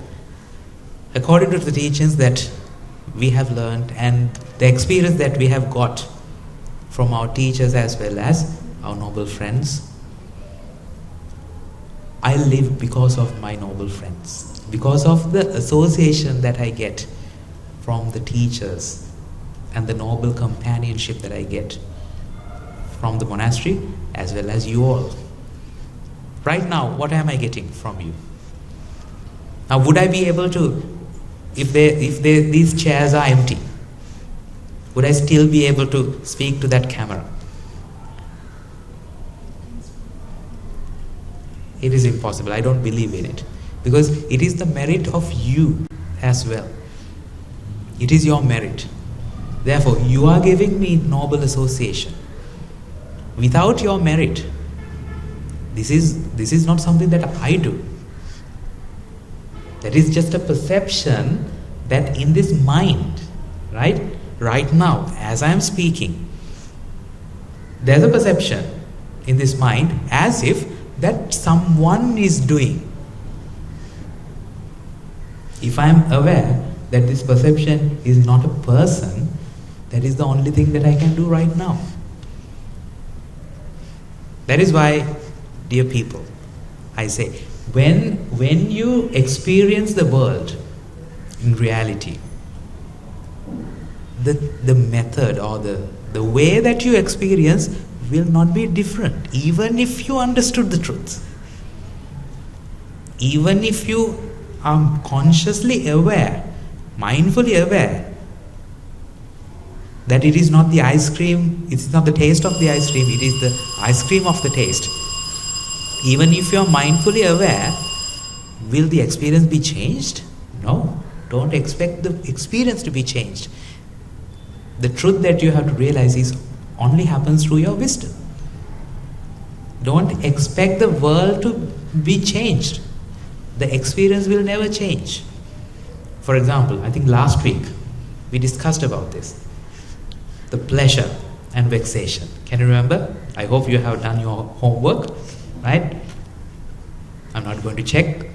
according to the teachings that we have learned and the experience that we have got from our teachers as well as our noble friends, I live because of my noble friends, because of the association that I get from the teachers and the noble companionship that I get from the monastery as well as you all. Right now, what am I getting from you? Now, would I be able to, if these chairs are empty, would I still be able to speak to that camera? It is impossible. I don't believe in it. Because it is the merit of you as well. It is your merit. Therefore, you are giving me noble association. Without your merit, this is not something that I do. That is just a perception that in this mind, right now, as I am speaking, there's a perception in this mind as if that someone is doing. If I am aware that this perception is not a person, that is the only thing that I can do right now. That is why, dear people, I say, when you experience the world in reality, the method or the way that you experience will not be different, even if you understood the truth. Even if you are consciously aware, mindfully aware, that it is not the ice cream, it is not the taste of the ice cream, it is the ice cream of the taste. Even if you are mindfully aware, will the experience be changed? No. Don't expect the experience to be changed. The truth that you have to realize is only happens through your wisdom. Don't expect the world to be changed. The experience will never change. For example, I think last week we discussed about this. The pleasure and vexation. Can you remember? I hope you have done your homework, right? I'm not going to check.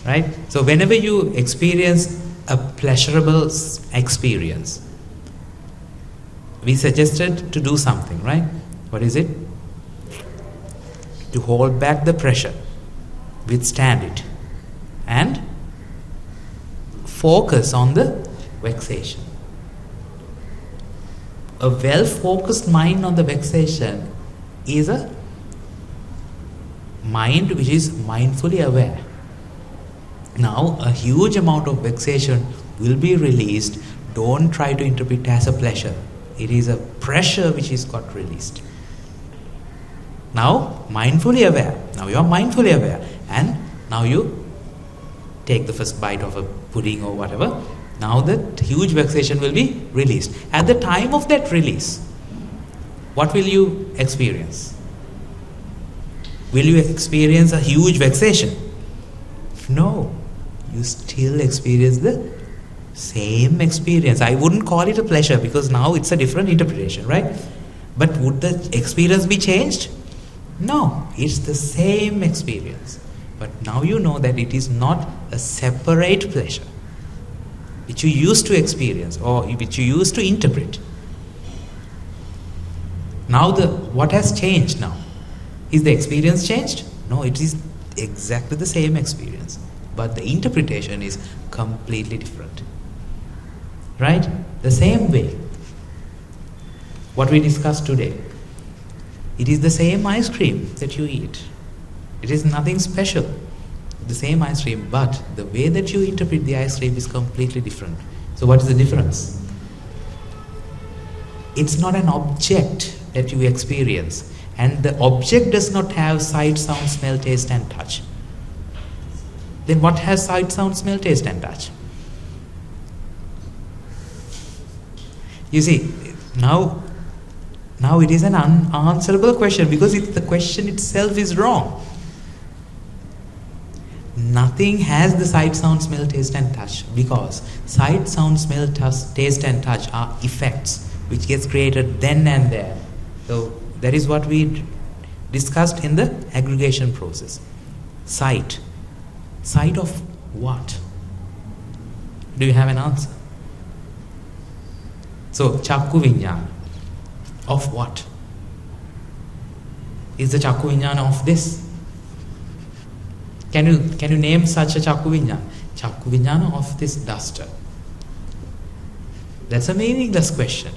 Right? So whenever you experience a pleasurable experience, we suggested to do something, right? What is it? To hold back the pressure, withstand it, and focus on the vexation. a well-focused mind on the vexation is a mind which is mindfully aware. Now, a huge amount of vexation will be released. Don't try to interpret it as a pleasure. It is a pressure which is got released. Now, mindfully aware. Now you are mindfully aware. And now you take the first bite of a pudding or whatever. Now that huge vexation will be released. At the time of that release, what will you experience? Will you experience a huge vexation? No. You still experience the same experience. I wouldn't call it a pleasure because now it's a different interpretation, right? But would the experience be changed? No. It's the same experience. But now you know that it is not a separate pleasure which you used to experience or which you used to interpret. Now what has changed now? Is the experience changed? No, it is exactly the same experience. But the interpretation is completely different. Right? The same way. What we discussed today. It is the same ice cream that you eat. It is nothing special. The same ice cream, but the way that you interpret the ice cream is completely different. So what is the difference? It's not an object that you experience. And the object does not have sight, sound, smell, taste and touch. Then what has sight, sound, smell, taste and touch? You see, now it is an unanswerable question because the question itself is wrong. Nothing has the sight, sound, smell, taste and touch because sight, sound, smell, taste and touch are effects which gets created then and there. So that is what we discussed in the aggregation process. Sight. Sight of what? Do you have an answer? So, Chakku Viññāna. Of what? Is the Chakku Viññāna of this? Can you name such a Chakku Viññāna? Chakku Viññāna of this duster. That's a meaningless question.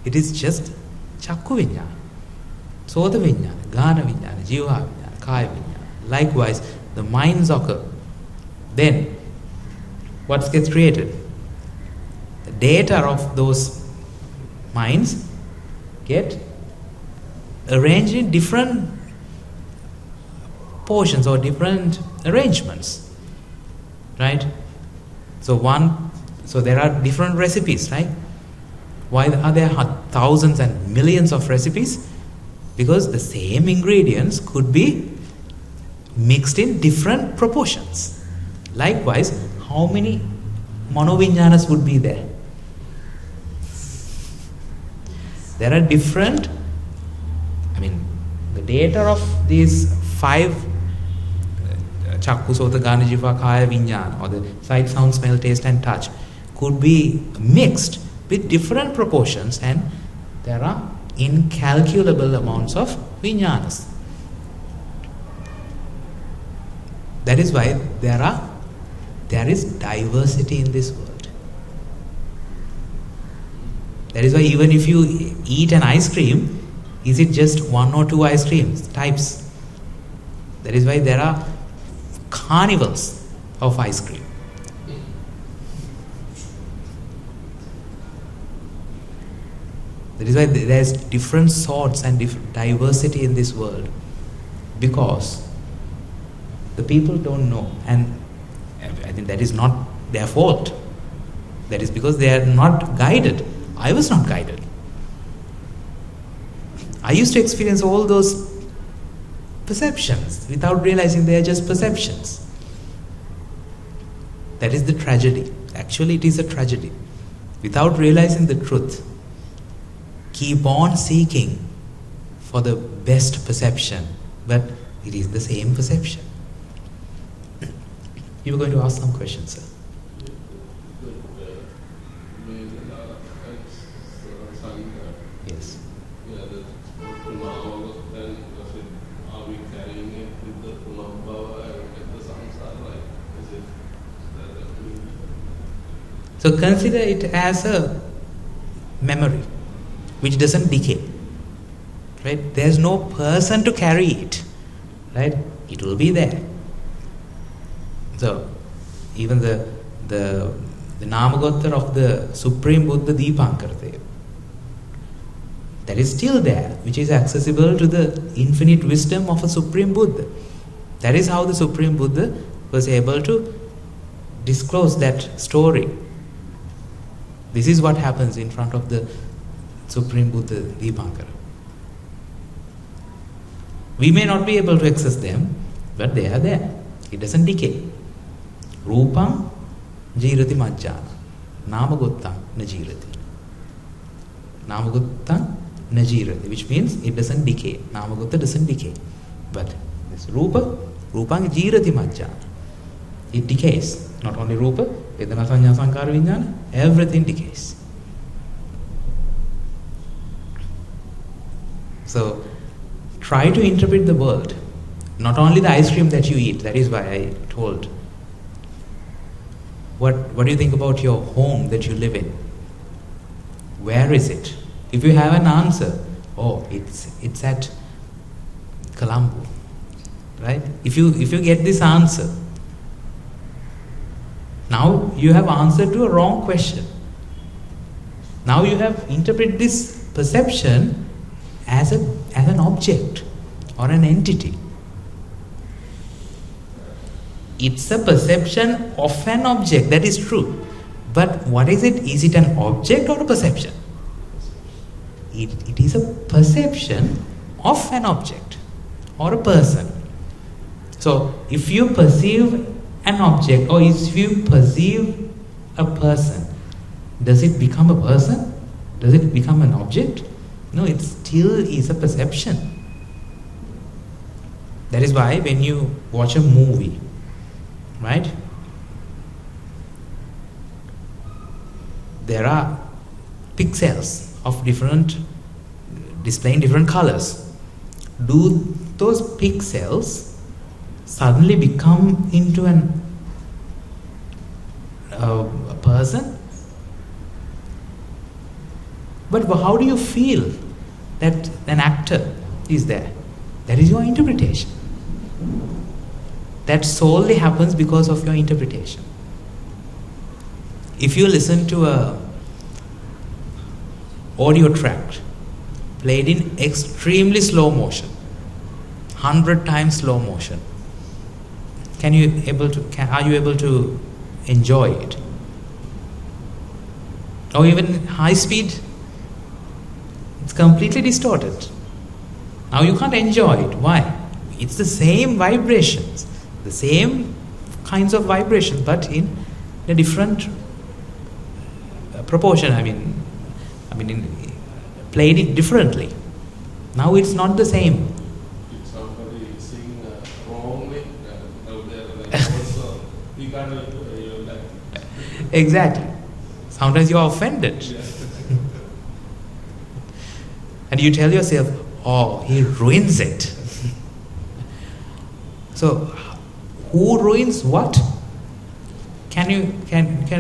It is just Chakku Viññāna. Sota Viññāna, Gana Viññāna, Jiva Viññāna, Kaya Viññāna. Likewise, the minds occur. Then, what gets created? The data of those minds get arranged in different portions or different arrangements. Right? So there are different recipes, right? Why are there thousands and millions of recipes? Because the same ingredients could be mixed in different proportions. Likewise, how many monoviññānas would be there? There are different, the data of these 5 Chakku, Sota, Gana, Jiva, Kaya, Viññāna, or the sight, sound, smell, taste and touch could be mixed with different proportions, and there are incalculable amounts of viññānas. That is why there is diversity in this world. That is why even if you eat an ice cream, is it just 1 or 2 ice creams types? That is why there are carnivals of ice cream. That is why there is different sorts and different diversity in this world, because the people don't know, and I think that is not their fault. That is because they are not guided. I was not guided. I used to experience all those perceptions without realizing they are just perceptions. That is the tragedy. Actually, it is a tragedy. Without realizing the truth, keep on seeking for the best perception, but it is the same perception. You were going to ask some questions, sir. Yes. Are we carrying it with the Colombo and the samsara? Like, is it so consider it as a memory. which doesn't decay. Right? There's no person to carry it. Right? It will be there. So, even the Namagotra of the Supreme Buddha Deepankara, that is still there, which is accessible to the infinite wisdom of a Supreme Buddha. That is how the Supreme Buddha was able to disclose that story. This is what happens in front of the Supreme Buddha Deepankara. We may not be able to access them, but they are there. It doesn't decay. Rupam jirati majjana. Namagottam najirati. Namagottam najirati, which means it doesn't decay. Namagotta doesn't decay. But this Rupam jirati majjana. It decays. Not only Rupa, Vedana Sanya Sankara Vijnana, everything decays. So, try to interpret the world. Not only the ice cream that you eat, that is why I told. What do you think about your home that you live in? Where is it? If you have an answer, it's at Colombo. Right? If you get this answer, now you have answered to a wrong question. Now you have interpreted this perception as an object or an entity. It's a perception of an object, that is true. But what is it? Is it an object or a perception? It is a perception of an object or a person. So if you perceive an object or if you perceive a person, does it become a person? Does it become an object? No, it still is a perception. That is why when you watch a movie, right, there are pixels of displaying different colors. Do those pixels suddenly become into a person? But how do you feel that an actor is there? That is your interpretation. That solely happens because of your interpretation. If you listen to a audio track played in extremely slow motion, 100 times slow motion, are you able to enjoy it? Or even high speed, it's completely distorted. Now you can't enjoy it. Why? It's the same vibrations, the same kinds of vibrations, but in a different proportion. Played it differently. Now it's not the same. If somebody sing wrongly out there, also you can't like. Exactly. Sometimes you are offended. Yeah. And you tell yourself, oh, he ruins it. So, who ruins what? Can you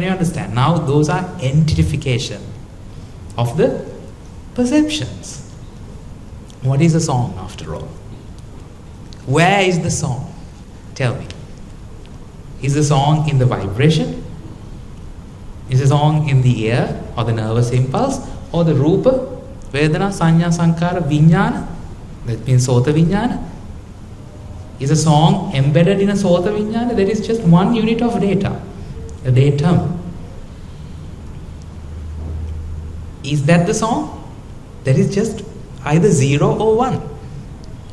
understand? Now those are entitification of the perceptions. What is a song after all? Where is the song? Tell me. Is the song in the vibration? Is the song in the ear or the nervous impulse or the rupa, vedana, sanya, sankara, vijnana? That means sota vijnana. Is a song embedded in a sota vijnana? That is just one unit of data, a datum. Is that the song? That is just either 0 or 1.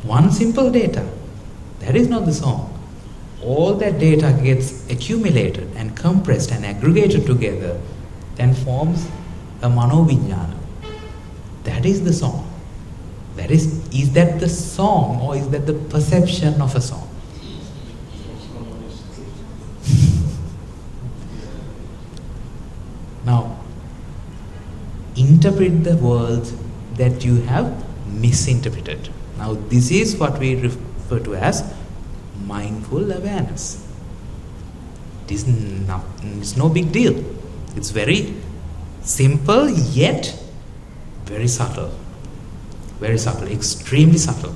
One simple data. That is not the song. All that data gets accumulated and compressed and aggregated together, then forms a mano-vijnana. That is the song. Is that the song or is that the perception of a song? Now, interpret the world that you have misinterpreted. Now, this is what we refer to as mindful awareness. It's no big deal. It's very simple, yet very subtle, extremely subtle.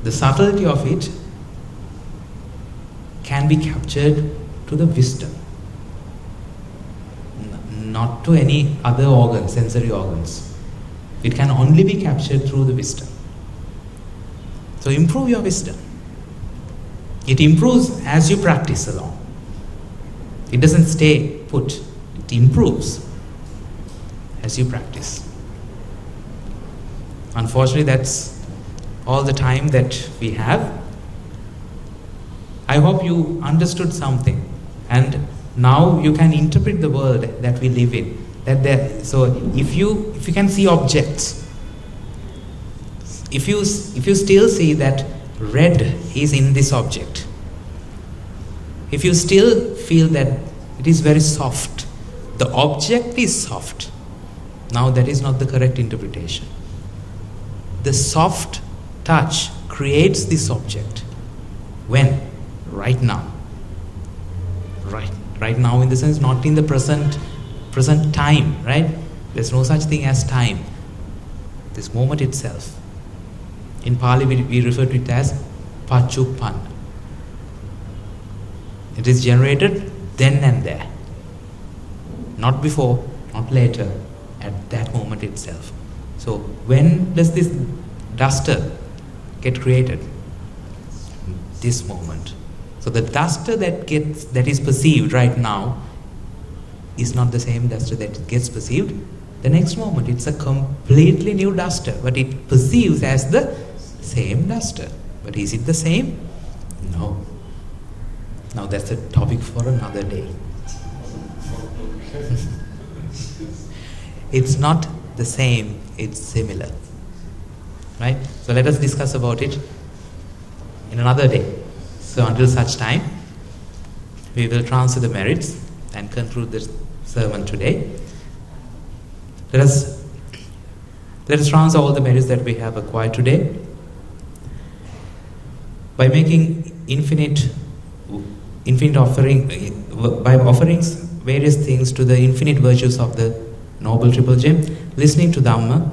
The subtlety of it can be captured to the wisdom, not to any other organ, sensory organs. It can only be captured through the wisdom. So improve your wisdom. It improves as you practice along. It doesn't stay put. It improves as you practice. Unfortunately, that's all the time that we have. I hope you understood something, and now you can interpret the world that we live in. So if you can see objects, if you still see that red is in this object, if you still feel that it is very soft, the object is soft, now that is not the correct interpretation. The soft touch creates this object. When? Right now. Right now, in the sense, not in the present time, right? There's no such thing as time. This moment itself. In Pali, we refer to it as Pachupan. It is generated then and there. Not before, not later, at that moment itself. So, when does this duster get created? This moment. So the duster that is perceived right now is not the same duster that gets perceived the next moment. It's a completely new duster, but it perceives as the same duster. But is it the same? No. Now that's a topic for another day. It's not the same, it's similar. Right? So let us discuss about it in another day. So until such time, we will transfer the merits and conclude the sermon today. Let us transfer all the merits that we have acquired today by making infinite offering, by offering various things to the infinite virtues of the Noble Triple Gem, listening to Dhamma,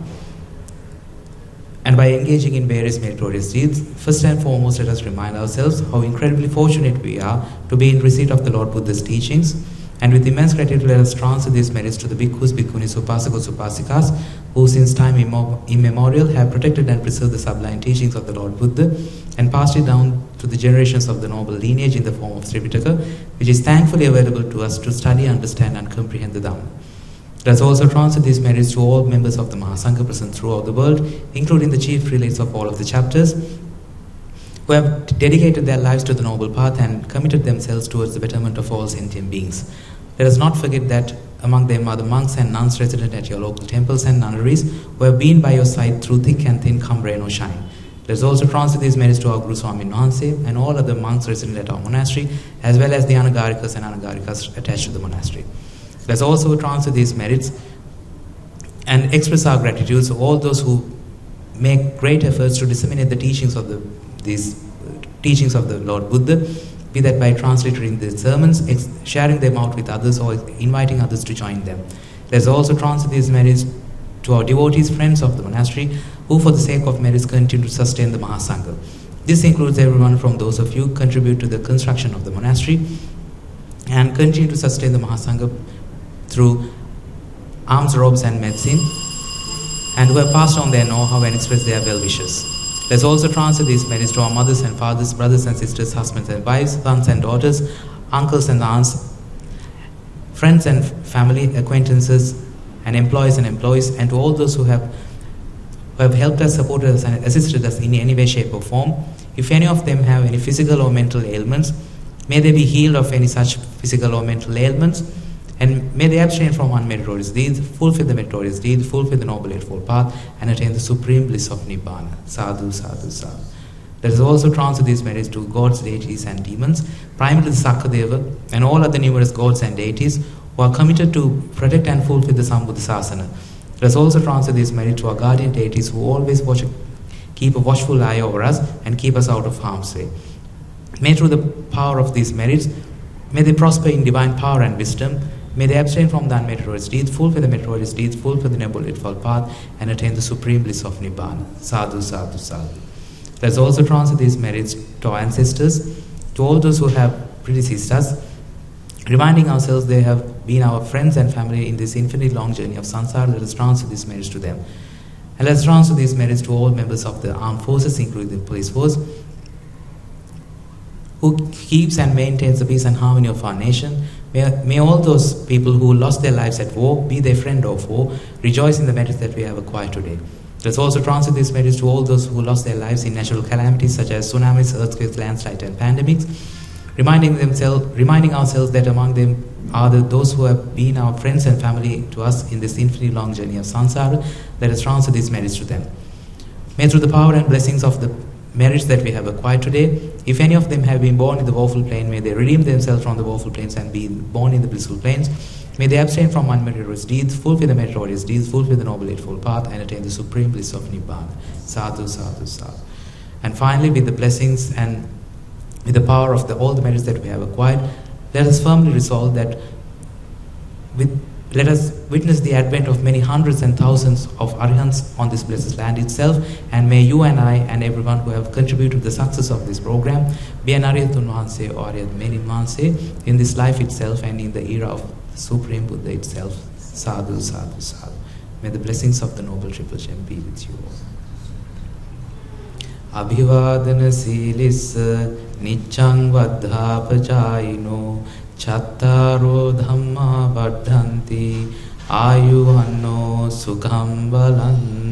and by engaging in various meritorious deeds. First and foremost, let us remind ourselves how incredibly fortunate we are to be in receipt of the Lord Buddha's teachings, and with immense gratitude let us transfer these merits to the bhikkhus, bhikkhunis, upasakos, upasikas, who since time immemorial have protected and preserved the sublime teachings of the Lord Buddha and passed it down to the generations of the noble lineage in the form of Tripitaka, which is thankfully available to us to study, understand and comprehend the Dhamma. Let us also transfer these merits to all members of the Mahasangha present throughout the world, including the chief prelates of all of the chapters, who have dedicated their lives to the noble path and committed themselves towards the betterment of all sentient beings. Let us not forget that among them are the monks and nuns resident at your local temples and nunneries, who have been by your side through thick and thin, come rain or shine. Let us also transfer these merits to our Guru Swamin Wahanse and all other monks resident at our monastery, as well as the Anagarikas and Anagarikas attached to the monastery. Let us also transfer these merits and express our gratitude to all those who make great efforts to disseminate the teachings of these teachings of the Lord Buddha, be that by translating the sermons, sharing them out with others, or inviting others to join them. Let us also transfer these merits to our devotees, friends of the monastery, who for the sake of merits continue to sustain the Mahasangha. This includes everyone from those of you who contribute to the construction of the monastery and continue to sustain the Mahasangha through alms, robes and medicine, and who have passed on their know-how and expressed their well wishes. Let's also transfer these merits to our mothers and fathers, brothers and sisters, husbands and wives, sons and daughters, uncles and aunts, friends and family, acquaintances and employees, and to all those who have helped us, supported us and assisted us in any way, shape or form. If any of them have any physical or mental ailments, may they be healed of any such physical or mental ailments, and may they abstain from unmeritorious deeds, fulfill the meritorious deeds, fulfill the Noble Eightfold Path, and attain the supreme bliss of Nibbāna. Sadhu, sadhu, sadhu. Let us also transfer these merits to gods, deities and demons, primarily the Sakkadeva and all other numerous gods and deities who are committed to protect and fulfill the Sambuddha Sasana. Let us also transfer these merits to our guardian deities who always keep a watchful eye over us and keep us out of harm's way. May through the power of these merits, may they prosper in divine power and wisdom, May they abstain from the unmeritorious deeds, fulfill the meritorious deeds, fulfill the Noble Eightfold Path, and attain the supreme bliss of Nibbāna. Sadhu, sadhu, sadhu. Let's also transfer these merits to our ancestors, to all those who have predeceased us, reminding ourselves they have been our friends and family in this infinite long journey of samsara. Let us transfer these merits to them. And let's transfer these merits to all members of the armed forces, including the police force, who keeps and maintains the peace and harmony of our nation. May all those people who lost their lives at war, be they friend or foe, rejoice in the merits that we have acquired today. Let's also transfer these merits to all those who lost their lives in natural calamities such as tsunamis, earthquakes, landslides, and pandemics, reminding ourselves that among them are those who have been our friends and family to us in this infinitely long journey of samsara. Let us transfer these merits to them. May through the power and blessings of the merits that we have acquired today, if any of them have been born in the woeful plane, may they redeem themselves from the woeful planes and be born in the blissful planes. May they abstain from unmeritorious deeds, fulfill the meritorious deeds, fulfill the Noble Eightfold Path, and attain the supreme bliss of Nibbāna. Sadhu, sadhu, sadhu. And finally, with the blessings and with the power of all the merits that we have acquired, let us firmly resolve that let us witness the advent of many hundreds and thousands of Arihants on this blessed land itself, and may you and I and everyone who have contributed to the success of this program be an Ariyatun Vahanse or Ariyat Menin Vahanse in this life itself and in the era of the Supreme Buddha itself. Sadhu, sadhu, sadhu. May the blessings of the Noble Triple Gem be with you all. Abhivadana Silissa Niccang Vaddhapachayino Chattaro Dhamma Vaddhanti Ayuhanno Sukham Balan